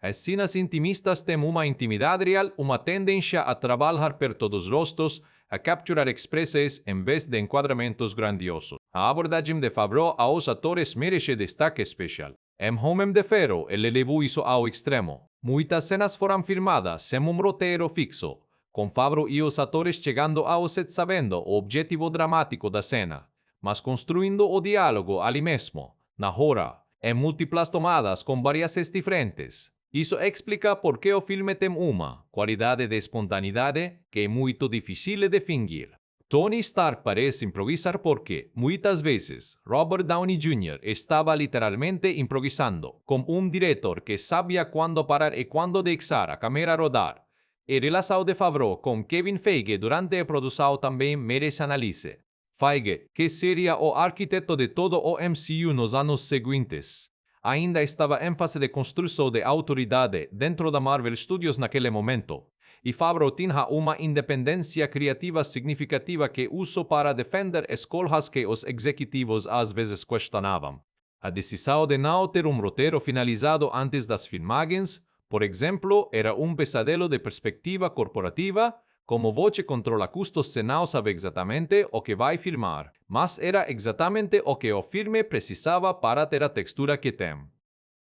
As cenas intimistas têm uma intimidade real, uma tendência a trabalhar perto dos rostos, a capturar expressões em vez de enquadramentos grandiosos. A abordagem de Favreau aos atores merece destaque especial. Em Homem de Ferro, ele levou isso ao extremo. Muitas cenas foram filmadas sem roteiro fixo, com Favreau e os atores chegando ao set sabendo o objetivo dramático da cena, mas construindo o diálogo ali mesmo, na hora, em múltiplas tomadas com variações diferentes. Isso explica por que o filme tem uma qualidade de espontaneidade que é muito difícil de fingir. Tony Stark parece improvisar porque, muitas vezes, Robert Downey Jr. estava literalmente improvisando, como diretor que sabia quando parar e quando deixar a câmera rodar. A relação de Favreau com Kevin Feige durante a produção também merece análise. Feige, que seria o arquiteto de todo o MCU nos anos seguintes, ainda estava em fase de construção de autoridade dentro da Marvel Studios naquele momento, e Favreau tinha uma independência criativa significativa que usou para defender escolhas que os executivos às vezes questionavam. A decisão de não ter roteiro finalizado antes das filmagens, por exemplo, era pesadelo de perspectiva corporativa, como você controla custos se não sabe exatamente o que vai filmar, mas era exatamente o que o filme precisava para ter a textura que tem.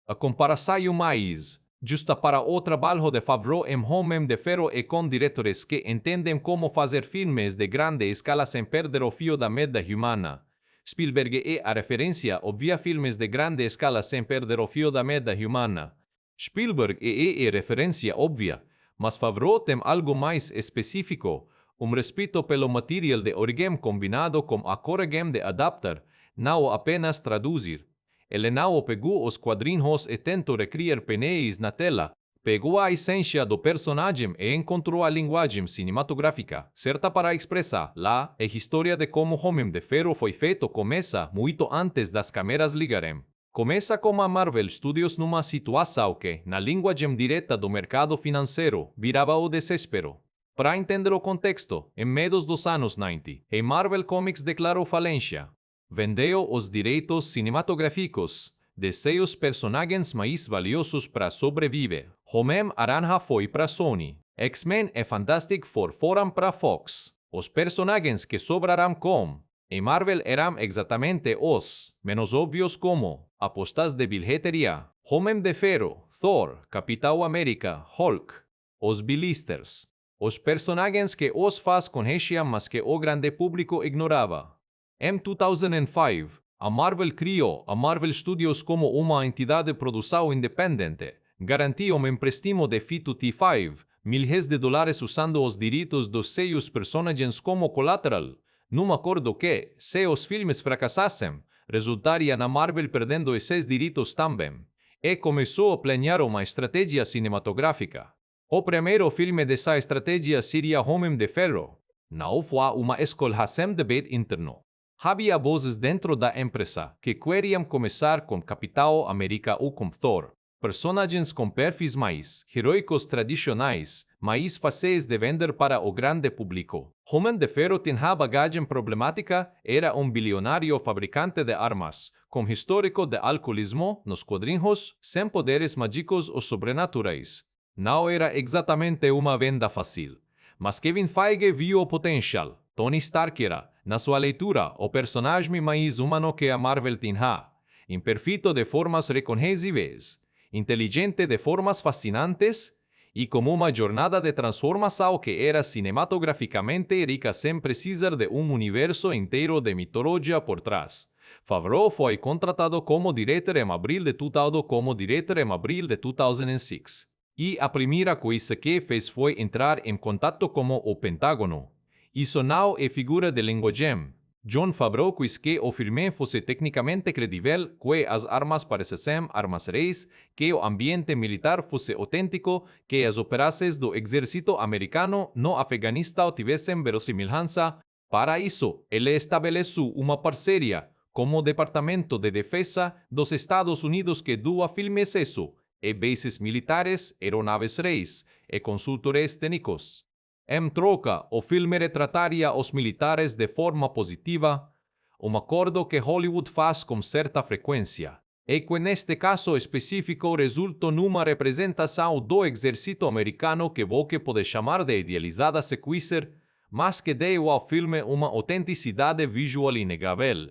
A comparação mais justa para o trabalho de Favreau em Homem de Ferro e com diretores que entendem como fazer filmes de grande escala sem perder o fio da meada humana. Spielberg é a referência óbvia a filmes de grande escala sem perder o fio da meada humana. Spielberg é a referência óbvia, mas Favreau tem algo mais específico, respeito pelo material de origem combinado com a coragem de adaptar, não apenas traduzir. Ele não pegou os quadrinhos e tentou recriar pneus na tela, pegou a essência do personagem e encontrou a linguagem cinematográfica certa para expressar lá a história de como Homem de Ferro foi feito começa muito antes das câmeras ligarem. Começa com a Marvel Studios numa situação que, na linguagem direta do mercado financeiro, virava o desespero. Para entender o contexto, em meados dos anos 90, a Marvel Comics declarou falência. Vendeu os direitos cinematográficos de seus personagens mais valiosos para sobreviver. Homem-Aranha foi para Sony. X-Men e Fantastic Four foram para Fox. Os personagens que sobraram com e Marvel eram exatamente os menos óbvios como apostas de bilheteria, Homem de Ferro, Thor, Capitão América, Hulk, os B-listers, os personagens que os fãs conheciam mas que o grande público ignorava. Em 2005, a Marvel criou a Marvel Studios como uma entidade de produção independente, garantiu um empréstimo de $55 milhões usando os direitos dos seus personagens como colateral, num acordo que, se os filmes fracassassem, resultaria na Marvel perdendo esses direitos também. E começou a planear uma estratégia cinematográfica. O primeiro filme dessa estratégia seria Homem de Ferro. Não foi uma escolha sem debate interno. Havia vozes dentro da empresa que queriam começar com Capitão América ou com Thor, personagens com perfis mais heróicos tradicionais, mais fáceis de vender para o grande público. Homem de Ferro tinha bagagem problemática, era bilionário fabricante de armas, com histórico de alcoolismo nos quadrinhos, sem poderes mágicos ou sobrenaturais. Não era exatamente uma venda fácil, mas Kevin Feige viu o potencial. Tony Stark era, na sua leitura, o personagem mais humano que a Marvel tinha, imperfeito de formas reconhecíveis, inteligente de formas fascinantes e com uma jornada de transformação que era cinematograficamente rica sem precisar de universo inteiro de mitologia por trás. Favreau foi contratado como diretor em abril de 2006. E a primeira coisa que fez foi entrar em contato com o Pentágono. Isso não é figura de linguagem. Jon Favreau quis que o filme fosse tecnicamente credível, que as armas parecessem armas reais, que o ambiente militar fosse autêntico, que as operações do exército americano no Afeganistão tivessem verossimilhança. Para isso, ele estabeleceu uma parceria com o Departamento de Defesa dos Estados Unidos que doa filmes isso, e bases militares, aeronaves reais, e consultores técnicos. Em troca, o filme retrataria os militares de forma positiva, acordo que Hollywood faz com certa frequência, e que neste caso específico resulta numa representação do exército americano que você pode chamar de idealizada sequência, mas que deu ao filme uma autenticidade visual inegável.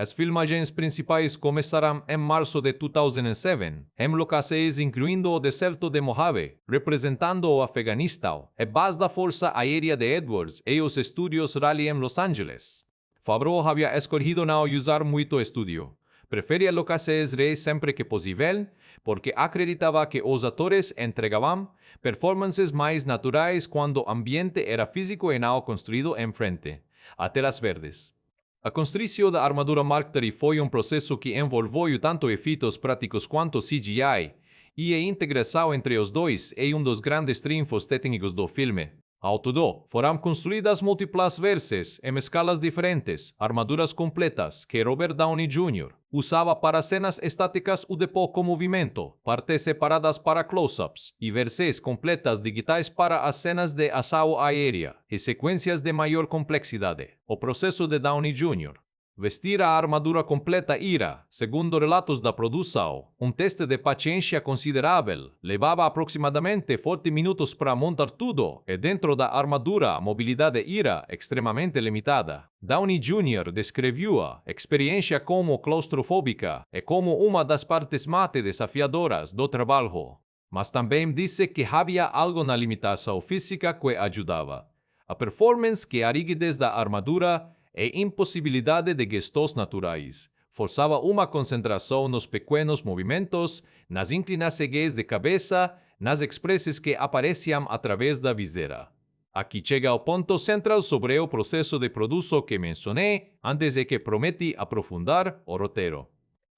As filmagens principais começaram em março de 2007, em locações incluindo o deserto de Mojave, representando o Afeganistão, e base da Força Aérea de Edwards e os estúdios Raleigh em Los Angeles. Favreau havia escolhido não usar muito estúdio. Preferia locações reais sempre que possível, porque acreditava que os atores entregavam performances mais naturais quando o ambiente era físico e não construído em frente a telas verdes. A construção da armadura Mark III foi processo que envolveu tanto efeitos práticos quanto CGI, e a integração entre os dois é dos grandes triunfos técnicos do filme. Ao todo, foram construídas múltiplas vezes, em escalas diferentes, armaduras completas que Robert Downey Jr. usava para cenas estáticas ou de pouco movimento, partes separadas para close-ups e versões completas digitais para as cenas de ação aérea e sequências de maior complexidade. O processo de Downey Jr. vestir a armadura completa era, segundo relatos da produção, teste de paciência considerável. Levava aproximadamente 40 minutos para montar tudo, e dentro da armadura a mobilidade era extremamente limitada. Downey Jr. descreveu a experiência como claustrofóbica e como uma das partes mais desafiadoras do trabalho. Mas também disse que havia algo na limitação física que ajudava. A performance que a rigidez da armadura e impossibilidade de gestos naturais forçava uma concentração nos pequenos movimentos, nas inclinações de cabeça, nas expressões que apareciam através da viseira. Aqui chega ao ponto central sobre o processo de produção que mencionei antes e que prometi aprofundar o roteiro.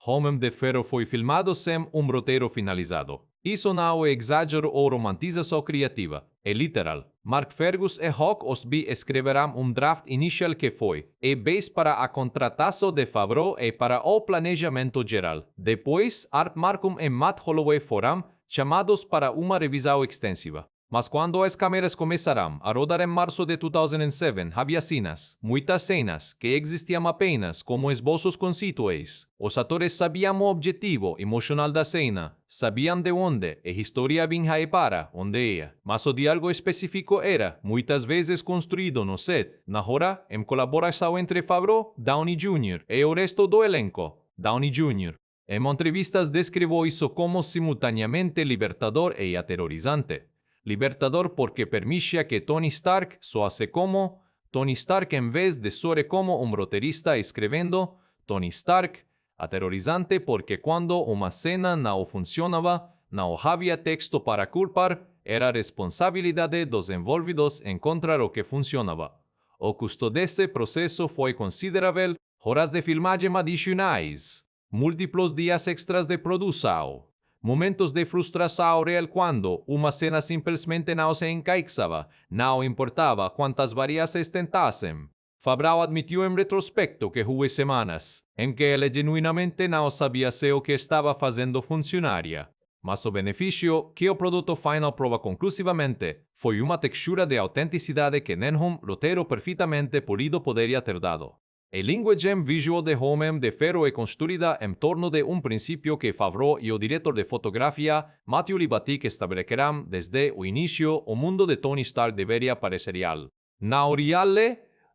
Homem de Ferro foi filmado sem roteiro finalizado. Isso não é exagero ou romantização criativa, é literal. Mark Fergus e Hawk Osby escreverão draft inicial que foi base para a contratação de Favreau e para o planejamento geral. Depois, Art Marcum e Matt Holloway foram chamados para uma revisão extensiva. Mas quando as câmeras começaram a rodar em março de 2007, havia cenas, muitas cenas, que existiam apenas como esboços conceituais. Os atores sabiam o objetivo emocional da cena, sabiam de onde a história vinha para onde ia, mas o diálogo específico era, muitas vezes, construído no set, na hora, em colaboração entre Favreau, Downey Jr. e o resto do elenco, Downey Jr. Em entrevistas descreveu isso como simultaneamente libertador e aterrorizante. Libertador porque permite que Tony Stark soase como Tony Stark en vez de soar como roteirista escrevendo Tony Stark. Aterrorizante porque cuando uma cena não funcionava, não havia texto para culpar, era responsabilidade dos envolvidos encontrar o que funcionava. O custo desse processo foi considerável, horas de filmagem adicionais, múltiplos dias extras de produção, momentos de frustração real quando uma cena simplesmente não se encaixava, não importava quantas variações tentassem. Favreau admitiu em retrospecto que houve semanas em que ele genuinamente não sabia se o que estava fazendo funcionaria. Mas o benefício que o produto final prova conclusivamente foi uma textura de autenticidade que nenhum roteiro perfeitamente polido poderia ter dado. A linguagem visual de Homem de Ferro é construída em torno de princípio que Favreau e o diretor de fotografia, Matthew Libatic, estabelecerão desde o início. O mundo de Tony Stark deveria parecer real. Não real,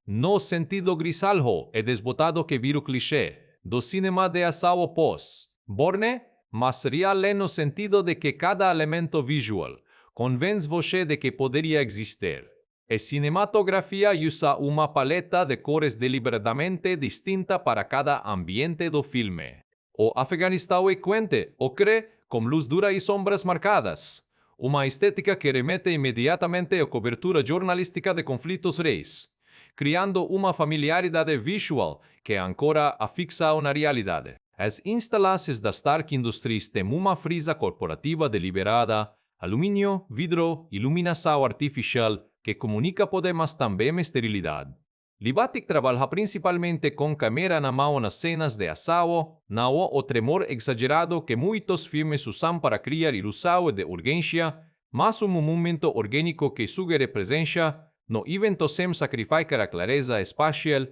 no sentido grisalho e desbotado que vira o clichê do cinema de ação pós-Bourne, mas real no sentido de que cada elemento visual convence você de que poderia existir. A cinematografia usa uma paleta de cores deliberadamente distinta para cada ambiente do filme. O Afeganistão é quente, ocre, com luz dura e sombras marcadas. Uma estética que remete imediatamente à cobertura jornalística de conflitos reais, criando uma familiaridade visual que ancora afixa na realidade. As instalações da Stark Industries têm uma frisa corporativa deliberada, alumínio, vidro, iluminação artificial, que comunica poder, mas também esterilidade. Libatic trabalha principalmente com câmera na mão nas cenas de ação, não o tremor exagerado que muitos filmes usam para criar ilusão de urgência, mas momento orgânico que sugere presença, no evento sem sacrificar a clareza espacial.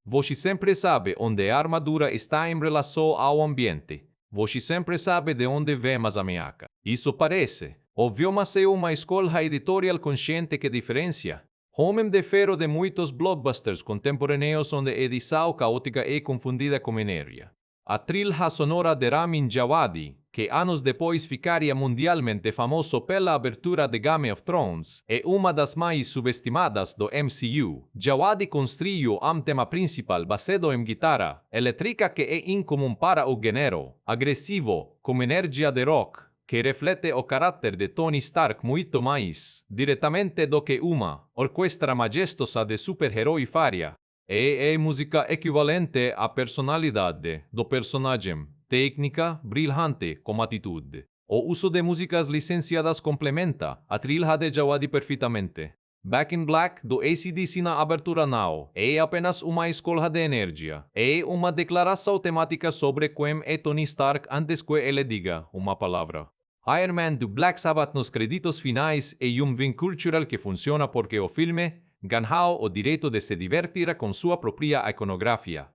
Você sempre sabe onde a armadura está em relação ao ambiente. Você sempre sabe de onde vem mais ameaça. Isso parece óbvio, mas é uma escolha editorial consciente que diferencia Homem de Ferro de muitos blockbusters contemporâneos onde a edição caótica é confundida com inercia. A trilha sonora de Ramin Djawadi, que anos depois ficaria mundialmente famoso pela abertura de Game of Thrones, é uma das mais subestimadas do MCU. Djawadi construiu tema principal baseado em guitarra elétrica que é incomum para o gênero, agressivo, com energia de rock, que reflete o caráter de Tony Stark muito mais diretamente do que uma orquestra majestosa de super-herói faria. É música equivalente à personalidade do personagem, técnica brilhante com atitude. O uso de músicas licenciadas complementa a trilha de Djawadi perfeitamente. Back in Black do AC/DC na abertura não é apenas uma escolha de energia. É uma declaração temática sobre quem é Tony Stark antes que ele diga uma palavra. Iron Man do Black Sabbath nos créditos finais é vínculo cultural que funciona porque o filme ganhou o direito de se divertir com sua própria iconografia.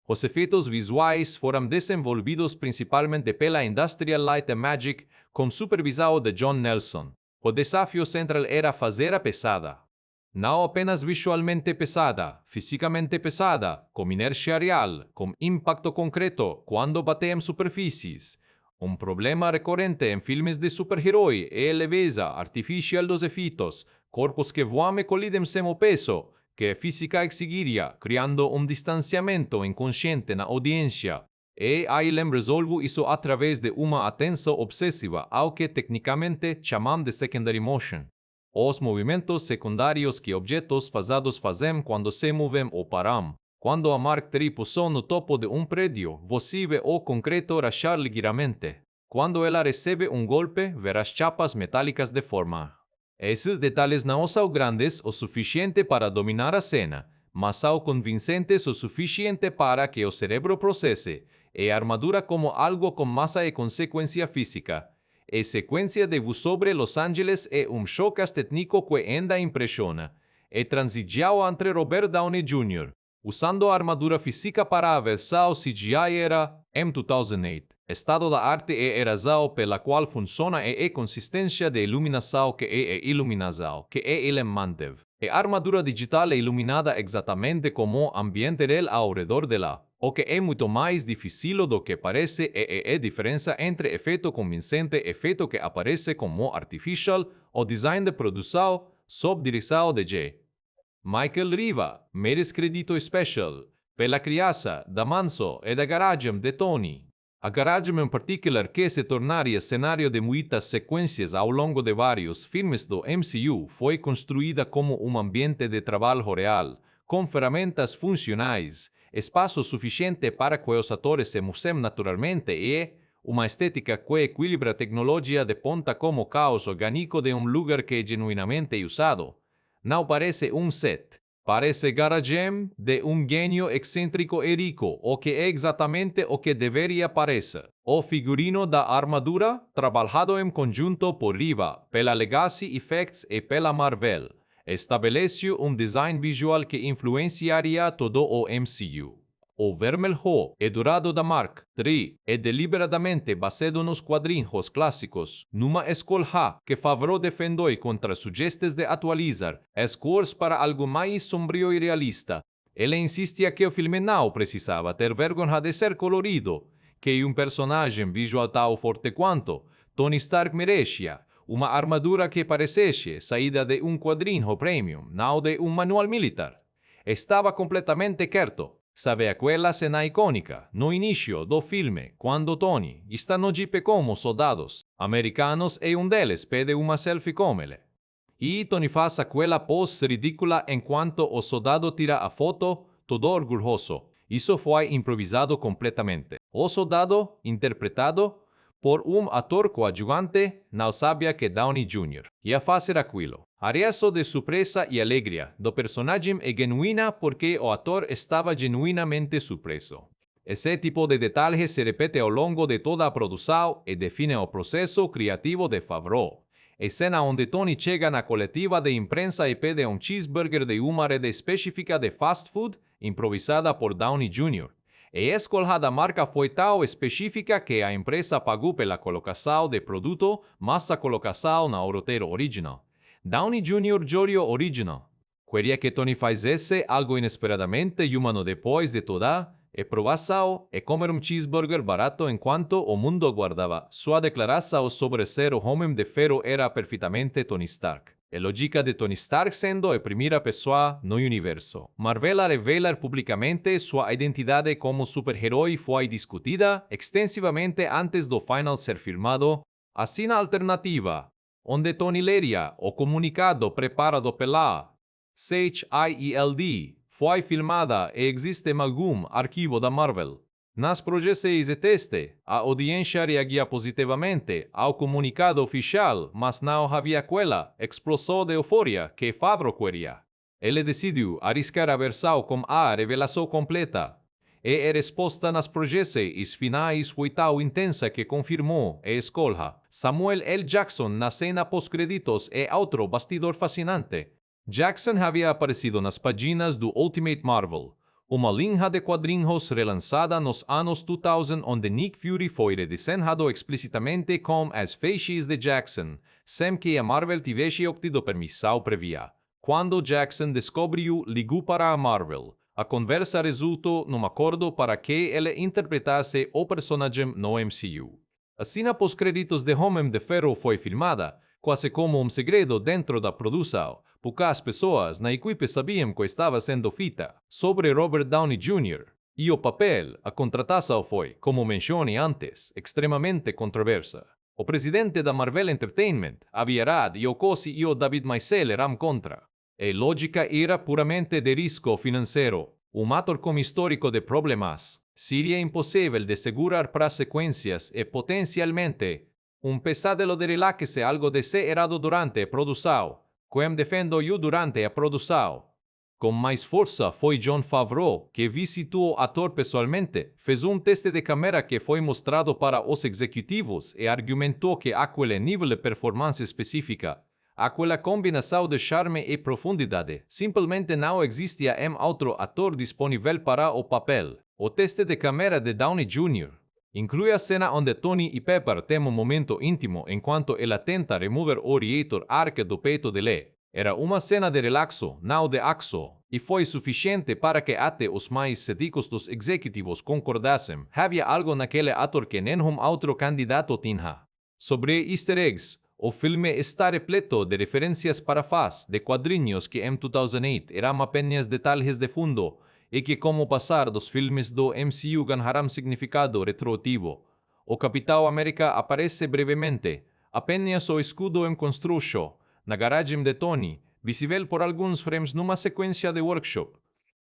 Os efeitos visuais foram desenvolvidos principalmente pela Industrial Light and Magic com supervisão de John Nelson. O desafio central era fazer a pesada. Não apenas visualmente pesada, fisicamente pesada, com inercia real, com impacto concreto quando bate em superfícies. Problema recorrente em filmes de super-herói é a leveza artificial dos efeitos, corpos que voam e colidem sem o peso, que a física exigiria, criando distanciamento inconsciente na audiência. E ILM resolve isso através de uma atenção obsessiva ao que tecnicamente chamam de secondary motion. Os movimentos secundários que objetos pesados fazem quando se movem ou param. Quando a Mark III pousou no topo de prédio, você vê o concreto rachar ligeiramente. Quando ela recebe golpe, verá as chapas metálicas deformar. Esses detalhes não são grandes o suficiente para dominar a cena, mas são convincentes o suficiente para que o cérebro processe a armadura como algo com massa e consequência física. A sequência de voo sobre Los Angeles é choque técnico que ainda impressiona. E transigiu entre Robert Downey Jr., usando a armadura física para a versão CGI era M2008. Estado da arte é a razão pela qual funciona a consistência de iluminação que é a iluminação que ele manteve. A armadura digital é iluminada exatamente como o ambiente real ao redor dela. O que é muito mais difícil do que parece é a diferença entre efeito convincente e efeito que aparece como artificial ou design de produção sob direção de J. Michael Riva, merece crédito especial pela criança da Manso e da garagem de Tony. A garagem em particular que se tornaria cenário de muitas sequências ao longo de vários filmes do MCU foi construída como ambiente de trabalho real, com ferramentas funcionais, espaço suficiente para que os atores se movem naturalmente e uma estética que equilibra a tecnologia de ponta com o caos orgânico de lugar que é genuinamente usado. Não parece set. Parece garagem de gênio excêntrico e rico, o que é exatamente o que deveria parecer. O figurino da armadura, trabalhado em conjunto por Riva, pela Legacy Effects e pela Marvel, estabeleceu design visual que influenciaria todo o MCU. O vermelho e dourado da Mark III é deliberadamente baseado nos quadrinhos clássicos, numa escolha que Favreau defendeu contra sugestões de atualizar as cores para algo mais sombrio e realista. Ele insistia que o filme não precisava ter vergonha de ser colorido, que personagem visual tão forte quanto Tony Stark merecia uma armadura que parecesse saída de quadrinho premium, não de manual militar. Estava completamente certo. Sabe aquela cena icônica, no início do filme, quando Tony está no jeep como soldados americanos e deles pede uma selfie com ele. E Tony faz aquela pose ridícula enquanto o soldado tira a foto, todo orgulhoso. Isso foi improvisado completamente. O soldado, interpretado por ator coadjuvante, não sabia que Downey Jr. ia fazer aquilo. A reação de surpresa e alegria do personagem é genuína porque o ator estava genuinamente surpreso. Esse tipo de detalhe se repete ao longo de toda a produção e define o processo criativo de Favreau. A cena onde Tony chega na coletiva de imprensa e pede cheeseburger de uma rede específica de fast food, improvisada por Downey Jr. A escolha da marca foi tão específica que a empresa pagou pela colocação de produto, mas a colocação no roteiro original. Downey Jr. Jorio original. Queria que Tony fizesse algo inesperadamente humano depois de toda a provação e comer cheeseburger barato enquanto o mundo aguardava. Sua declaração sobre ser o homem de ferro era perfeitamente Tony Stark. A lógica de Tony Stark sendo a primeira pessoa no universo. Marvel a revelar publicamente sua identidade como super-herói foi discutida extensivamente antes do final ser filmado. A cena alternativa, onde Tony leria o comunicado preparado pela SHIELD, foi filmada e existe em algum arquivo da Marvel. Nas projeções de teste, a audiência reagia positivamente ao comunicado oficial, mas não havia aquela explosão de euforia que Favreau queria. Ele decidiu arriscar a versão com a revelação completa. E a resposta nas projeções finais foi tão intensa que confirmou a escolha. Samuel L. Jackson na cena pós-créditos é outro bastidor fascinante. Jackson havia aparecido nas páginas do Ultimate Marvel, uma linha de quadrinhos relançada nos anos 2000 onde Nick Fury foi redesenhado explicitamente com as faces de Jackson, sem que a Marvel tivesse obtido permissão prévia. Quando Jackson descobriu, ligou para a Marvel. A conversa resultou num acordo para que ele interpretasse o personagem no MCU. A cena pós-créditos de Homem de Ferro foi filmada, quase como segredo dentro da produção. Poucas pessoas na equipe sabiam que estava sendo feita sobre Robert Downey Jr. E o papel, a contratação foi, como mencionei antes, extremamente controversa. O presidente da Marvel Entertainment, Avi Arad e o co-CEO David Maisel eram contra. A lógica era puramente de risco financeiro. Um ator com histórico de problemas seria impossível de segurar para sequências e potencialmente um pesadelo de relaxe algo de ser errado durante a produção, como defendo eu durante a produção. Com mais força foi Jon Favreau, que visitou o ator pessoalmente, fez um teste de câmera que foi mostrado para os executivos e argumentou que aquele nível de performance específica, aquela combinação de charme e profundidade, simplesmente não existia em outro ator disponível para o papel. O teste de câmera de Downey Jr. inclui a cena onde Tony e Pepper têm um momento íntimo enquanto ela tenta remover o reator arc do peito de Lee. Era uma cena de relaxo, não de axo, e foi suficiente para que até os mais céticos dos executivos concordassem. Havia algo naquele ator que nenhum outro candidato tinha. Sobre easter eggs, o filme está repleto de referências para fãs de quadrinhos que em 2008 eram apenas detalhes de fundo e que, com o passar dos filmes do MCU, ganharão significado retroativo. O Capitão América aparece brevemente, apenas o escudo em construção, na garagem de Tony, visível por alguns frames numa sequência de workshop.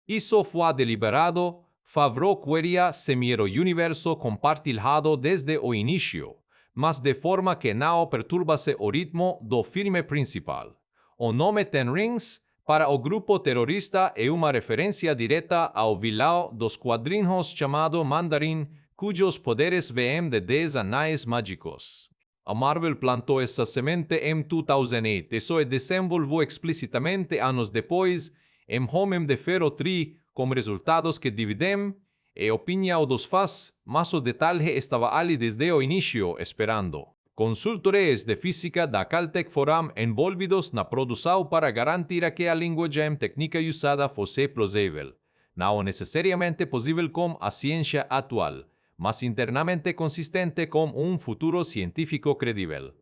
Isso foi deliberado. Favreau queria semear o universo compartilhado desde o início, mas de forma que não perturbasse o ritmo do filme principal. O nome Ten Rings para o grupo terrorista é uma referência direta ao vilão dos quadrinhos chamado Mandarin, cujos poderes vêm de 10 anéis mágicos. A Marvel plantou essa semente em 2008 e só desenvolveu explicitamente anos depois em Homem de Ferro 3, com resultados que dividem a opinião dos fãs, mas o detalhe estava ali desde o início, esperando. Consultores de física da Caltech foram envolvidos na produção para garantir que a linguagem técnica usada fosse plausível, não necessariamente possível com a ciência atual, mas internamente consistente com um futuro científico credível.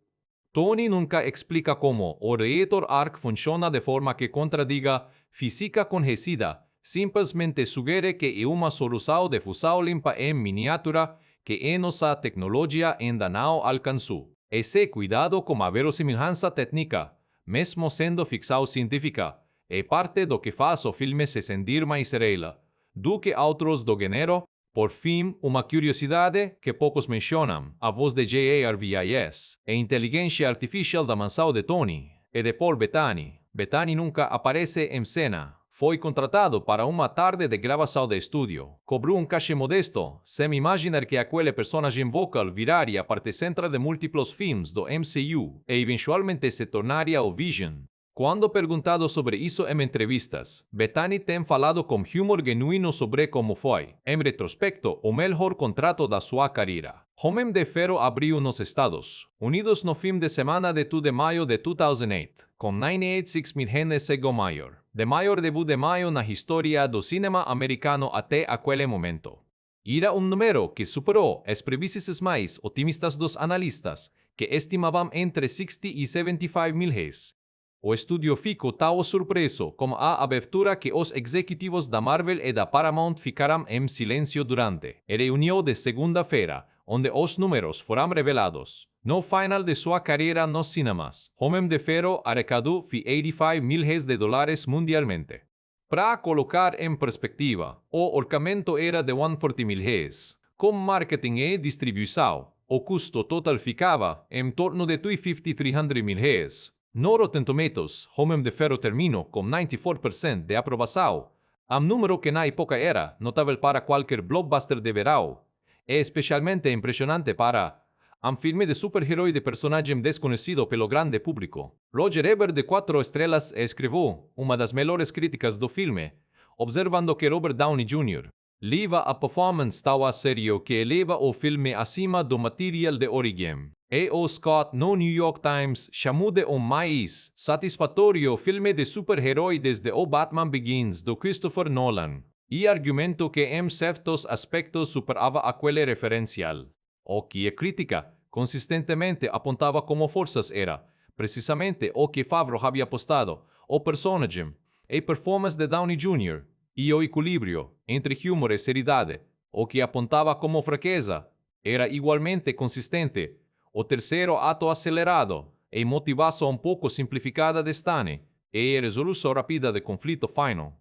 Tony nunca explica como o reator arc funciona de forma que contradiga física conhecida, simplesmente sugere que é uma solução de fusão limpa em miniatura que a nossa tecnologia ainda não alcançou. Esse cuidado com a verossimilhança técnica, mesmo sendo ficção científica, é parte do que faz o filme se sentir mais real do que outros do gênero. Por fim, uma curiosidade que poucos mencionam, a voz de J.A.R.V.I.S., a inteligência artificial da mansão de Tony, e de Paul Bettany. Bettany nunca aparece em cena. Foi contratado para uma tarde de gravação de estúdio. Cobrou um cachê modesto, sem imaginar que aquele personagem vocal viraria parte central de múltiplos filmes do MCU e eventualmente se tornaria o Vision. Quando perguntado sobre isso em entrevistas, Bettany tem falado com humor genuíno sobre como foi, em retrospecto, o melhor contrato da sua carreira. Homem de Ferro abriu nos Estados Unidos no fim de semana de 2 de maio de 2008, com 98,6 milhões de maior, de maior debut de maio na história do cinema americano até aquele momento. Era um número que superou as previsões mais otimistas dos analistas, que estimavam entre 60 e 75 milhões. O estúdio ficou tão surpreso com a abertura que os executivos da Marvel e da Paramount ficaram em silêncio durante a reunião de segunda-feira, onde os números foram revelados. No final de sua carreira nos cinemas, Homem de Ferro arrecadou $85 milhões mundialmente. Para colocar em perspectiva, o orçamento era de 140 milhões. Com marketing e distribuição, o custo total ficava em torno de 250-300 milhões. No Rotten Tomatoes, Homem de Ferro terminou com 94% de aprovação, um número que na época era notável para qualquer blockbuster de verão. É especialmente impressionante para um filme de super-herói de personagem desconhecido pelo grande público. Roger Ebert, de 4 estrelas, escreveu uma das melhores críticas do filme, observando que Robert Downey Jr. leva a performance tão a sério que eleva o filme acima do material de origem. E o Scott no New York Times chamou de um mais satisfatório filme de super-herói desde o Batman Begins do Christopher Nolan, e argumentou que em certos aspectos superava aquele referencial. O que a crítica consistentemente apontava como forças era, precisamente o que Favreau havia apostado, o personagem, a performance de Downey Jr., e o equilíbrio entre humor e seriedade. O que apontava como fraqueza era igualmente consistente. O terceiro ato acelerado e motivação um pouco simplificada de Stanley e a resolução rápida de conflito final.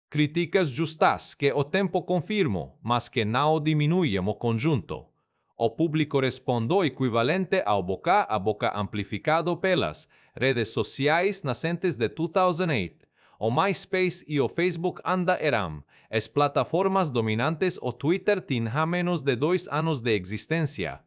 Críticas justas que o tempo confirma, mas que não diminuem o conjunto. O público respondeu equivalente ao boca a boca amplificado pelas redes sociais nascentes de 2008. O MySpace e o Facebook ainda eram as plataformas dominantes. O Twitter tinha menos de 2 anos de existência.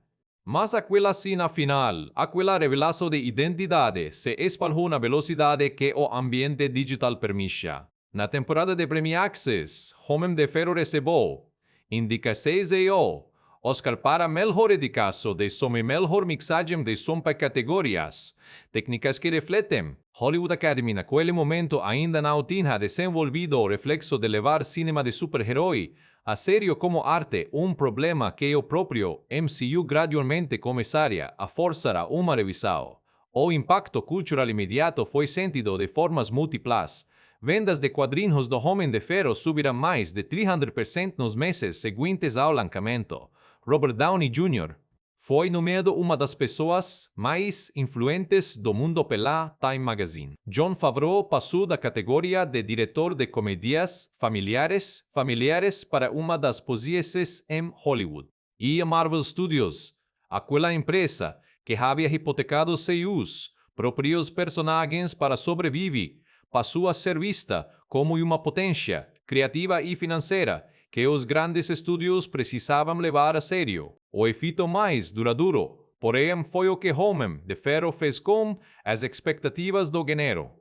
Mas aquela cena final, aquela revelação de identidade, se espalhou na velocidade que o ambiente digital permite. Na temporada de Premiere Access, Homem de Ferro recebeu indicações EO, Oscar para melhor edicação de som e melhor mixagem de som para categorias, técnicas que refletem. Hollywood Academy naquele momento ainda não tinha desenvolvido o reflexo de levar cinema de super-herói a sério como arte, um problema que o próprio MCU gradualmente começaria a forçar a uma revisão. O impacto cultural imediato foi sentido de formas múltiplas. Vendas de quadrinhos do Homem de Ferro subiram mais de 300% nos meses seguintes ao lançamento. Robert Downey Jr. foi nomeado uma das pessoas mais influentes do mundo pela Time Magazine. Jon Favreau passou da categoria de diretor de comédias familiares para uma das posições em Hollywood. E a Marvel Studios, aquela empresa que havia hipotecado seus próprios personagens para sobreviver, passou a ser vista como uma potência criativa e financeira que os grandes estúdios precisavam levar a sério. O efeito mais duradouro, porém, foi o que Homem de Ferro fez com as expectativas do gênero.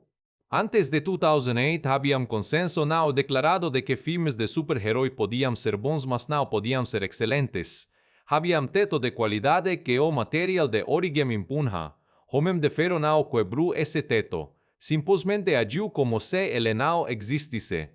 Antes de 2008, havia um consenso não declarado de que filmes de super-herói podiam ser bons, mas não podiam ser excelentes. Havia um teto de qualidade que o material de origem impunha. Homem de Ferro não quebrou esse teto. Simplesmente agiu como se ele não existisse.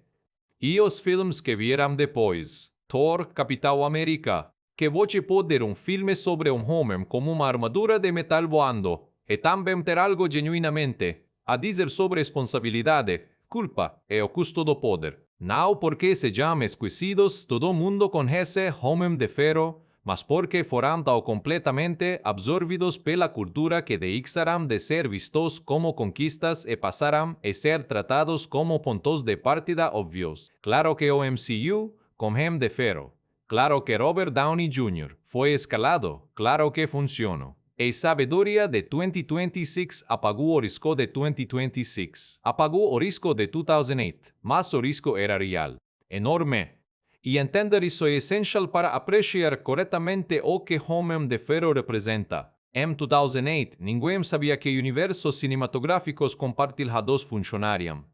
E os filmes que vieram depois, Thor, Capitão América, que você pode ter um filme sobre um homem com uma armadura de metal voando, e também ter algo genuinamente a dizer sobre responsabilidade, culpa e o custo do poder. Não porque sejam esquecidos, todo mundo conhece Homem de Ferro, mas porque foram tão completamente absorvidos pela cultura que deixaram de ser vistos como conquistas e passaram a ser tratados como pontos de partida óbvios. Claro que o MCU, com Homem de Ferro. Claro que Robert Downey Jr. foi escalado. Claro que funcionou. A sabedoria de 2026 apagou o risco de 2026. Apagou o risco de 2008, mas o risco era real. Enorme. E entender isso é essencial para apreciar corretamente o que Homem de Ferro representa. Em 2008, ninguém sabia que universos cinematográficos compartilhados funcionariam.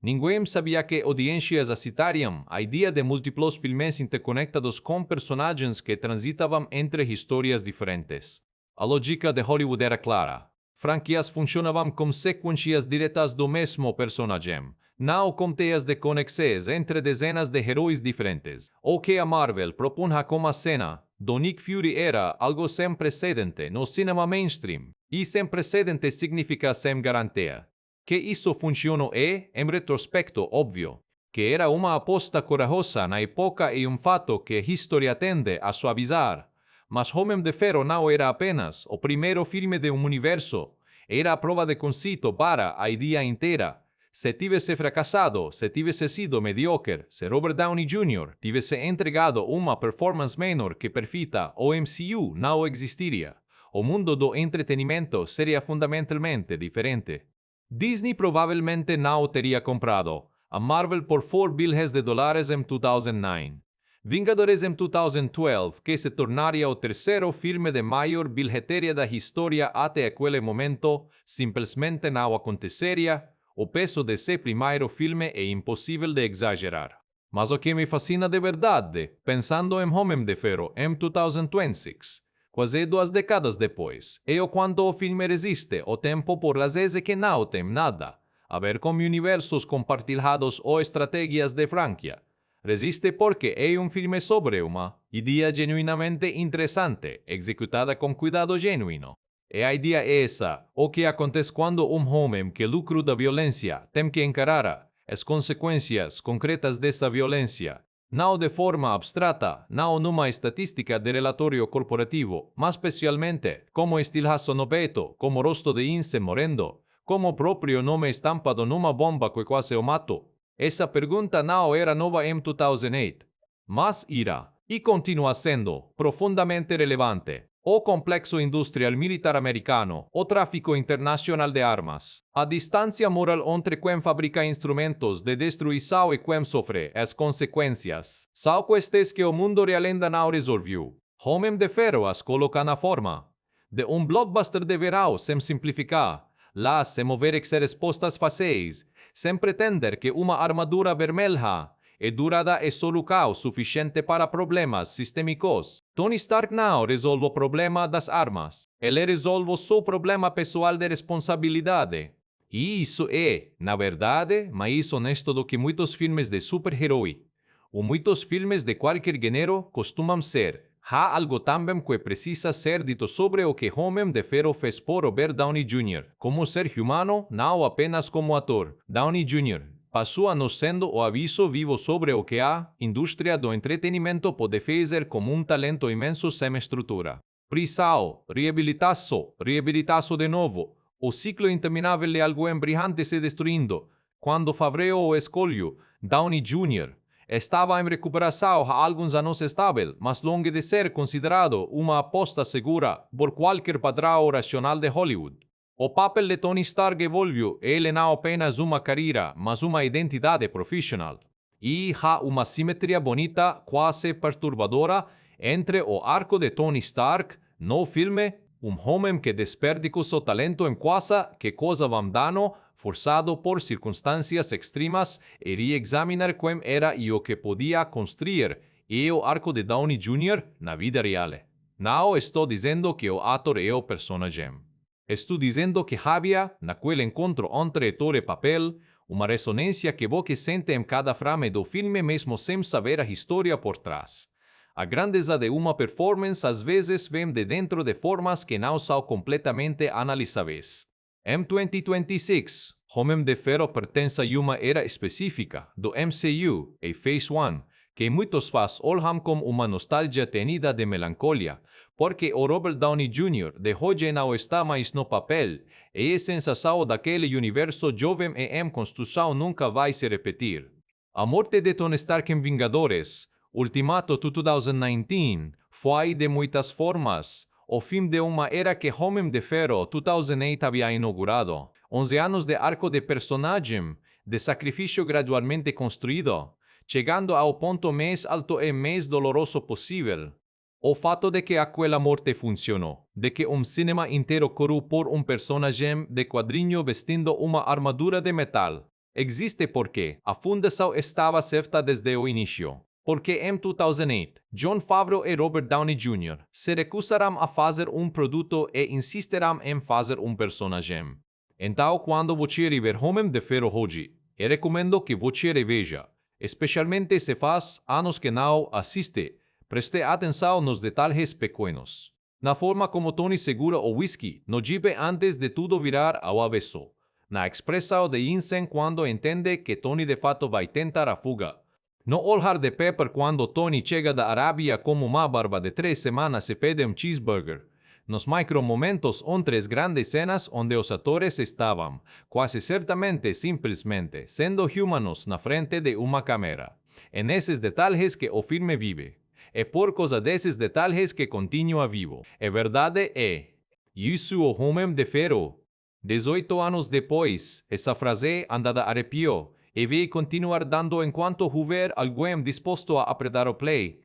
Ninguém sabia que audiências aceitariam a ideia de múltiplos filmes interconectados com personagens que transitavam entre histórias diferentes. A lógica de Hollywood era clara. Franquias funcionavam como sequências diretas do mesmo personagem, não com teias de conexões entre dezenas de heróis diferentes. O que a Marvel propunha como a cena do Nick Fury era algo sem precedente no cinema mainstream, e sem precedente significa sem garantia. Que isso funcionou é, em retrospecto, óbvio, que era uma aposta corajosa na época e um fato que a história tende a suavizar. Mas Homem de Ferro não era apenas o primeiro filme de um universo, era a prova de conceito para a ideia inteira. Se tivesse fracassado, se tivesse sido mediocre, se Robert Downey Jr. tivesse entregado uma performance menor que perfeita, o MCU não existiria. O mundo do entretenimento seria fundamentalmente diferente. Disney provavelmente não teria comprado a Marvel por $4 bilhões em 2009. Vingadores em 2012, que se tornaria o terceiro filme de maior bilheteria da história até aquele momento, simplesmente não aconteceria. O peso desse primeiro filme é impossível de exagerar. Mas o que me fascina de verdade, pensando em Homem de Ferro em 2026, quase 2 décadas depois, é o quanto o filme resiste o tempo por razões que não tem nada a ver com universos compartilhados ou estratégias de franquia. Resiste porque é um filme sobre uma ideia genuinamente interessante, executada com cuidado genuíno. E a ideia é essa: o que acontece quando um homem que lucra da violência tem que encarar as consequências concretas dessa violência. não de forma abstrata, não numa estatística de relatório corporativo, mas especialmente como estilhaço no peito, como rosto de inse morrendo, como próprio nome estampado numa bomba que quase o matou. Essa pergunta não era nova em 2008, mas irá, e continua sendo, profundamente relevante. O complexo industrial militar americano, o tráfico internacional de armas, a distância moral entre quem fabrica instrumentos de destruição e quem sofre as consequências, são questões que o mundo real ainda não resolveu. Homem de Ferro as coloca na forma de blockbuster de verão sem simplificar, lá sem mover que ser respostas fáceis, sem pretender que uma armadura vermelha e durada é solução suficiente para problemas sistêmicos. Tony Stark não resolve o problema das armas. Ele resolve o seu problema pessoal de responsabilidade. E isso é, na verdade, mais honesto do que muitos filmes de super-herói. Ou muitos filmes de qualquer gênero costumam ser. Há algo também que precisa ser dito sobre o que Homem de Ferro fez por Robert Downey Jr. como ser humano, não apenas como ator. Downey Jr. passou a nos sendo o aviso vivo sobre o que a indústria do entretenimento pode fazer como um talento imenso sem estrutura. Prisão, reabilitaço de novo, o ciclo interminável de algo brilhante se destruindo. Quando Favreau o escolheu, Downey Jr. estava em recuperação há alguns anos estável, mas longe de ser considerado uma aposta segura por qualquer padrão racional de Hollywood. O papel de Tony Stark evolveu, ele não apenas uma carreira, mas uma identidade profissional. E há uma simetria bonita, quase perturbadora, entre o arco de Tony Stark, no filme, homem que desperdiçou seu talento em quase que coisa vandano, forçado por circunstâncias extremas, e reexaminar quem era e o que podia construir, e o arco de Downey Jr. na vida real. Não estou dizendo que o ator é o personagem. Estou dizendo que havia, naquele encontro entre ator e papel, uma ressonância que você sente em cada frame do filme mesmo sem saber a história por trás. A grandeza de uma performance às vezes vem de dentro de formas que não são completamente analisáveis. Em 2026, Homem de Ferro pertence a uma era específica do MCU e Phase 1, que muitos fãs olham como uma nostalgia tenida de melancolia, porque o Robert Downey Jr. de hoje não está mais no papel, e a sensação daquele universo jovem e em construção nunca vai se repetir. A morte de Tony Stark em Vingadores, Ultimato 2019, foi de muitas formas o fim de uma era que Homem de Ferro 2008 havia inaugurado. 11 anos de arco de personagem, de sacrifício gradualmente construído, chegando ao ponto mais alto e mais doloroso possível. O fato de que aquela morte funcionou, de que cinema inteiro correu por personagem de quadrinho vestindo uma armadura de metal, existe porque a fundação estava certa desde o início. Porque em 2008, Jon Favreau e Robert Downey Jr. se recusaram a fazer produto e insistirão em fazer personagem. Então, quando você rever Homem de Ferro hoje, eu recomendo que você reveja, especialmente se faz anos que não assiste, preste atenção nos detalhes pequenos. Na forma como Tony segura o whisky no jipe antes de tudo virar ao avesso. Na expressão de Yinsen quando entende que Tony de fato vai tentar a fuga. No olhar de Pepper quando Tony chega da Arábia como uma barba de 3 semanas e pede cheeseburger. Nos micromomentos entre as grandes cenas onde os atores estavam, quase certamente simplesmente, sendo humanos na frente de uma câmera. É nesses detalhes que o filme vive. É por causa desses detalhes que continua vivo. A verdade é, isso o Homem de Ferro. 18 anos depois, essa frase anda de arrepio, e vai continuar dando enquanto houver alguém disposto a apertar o play.